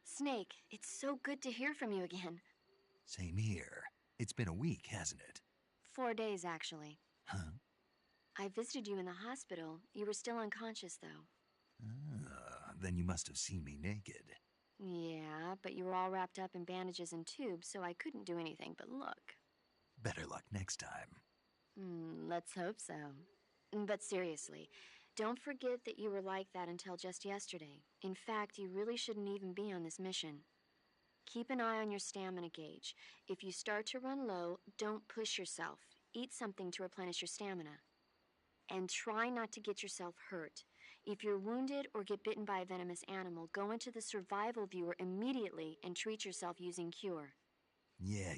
Snake, it's so good to hear from you again. Same here. It's been a week, hasn't it? 4 days, actually. Huh? I visited you in the hospital. You were still unconscious, though. Then you must have seen me naked. Yeah, but you were all wrapped up in bandages and tubes, so I couldn't do anything but look. Better luck next time. Let's hope so. But seriously, don't forget that you were like that until just yesterday. In fact, you really shouldn't even be on this mission. Keep an eye on your stamina gauge. If you start to run low, don't push yourself. Eat something to replenish your stamina. And try not to get yourself hurt. If you're wounded or get bitten by a venomous animal, go into the survival viewer immediately and treat yourself using Cure. Yeah.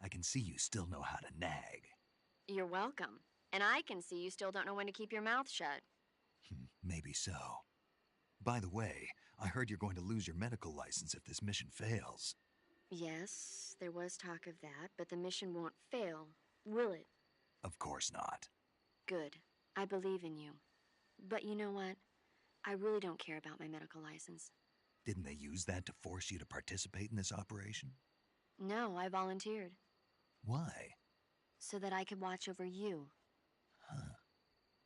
I can see you still know how to nag. You're welcome. And I can see you still don't know when to keep your mouth shut. Maybe so. By the way, I heard you're going to lose your medical license if this mission fails. Yes, there was talk of that, but the mission won't fail, will it? Of course not. Good. I believe in you. But you know what? I really don't care about my medical license. Didn't they use that to force you to participate in this operation? No, I volunteered. Why? So that I could watch over you. Huh.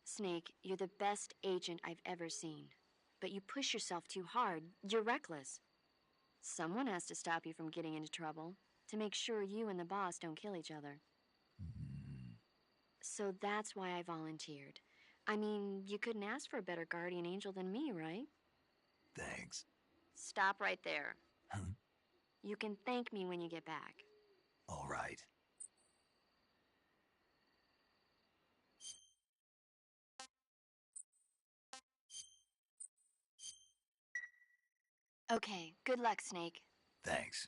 Snake, you're the best agent I've ever seen. But you push yourself too hard. You're reckless. Someone has to stop you from getting into trouble, to make sure you and the boss don't kill each other. So that's why I volunteered. I mean, you couldn't ask for a better guardian angel than me, right? Thanks. Stop right there. Huh? You can thank me when you get back. All right. Okay, good luck, Snake. Thanks.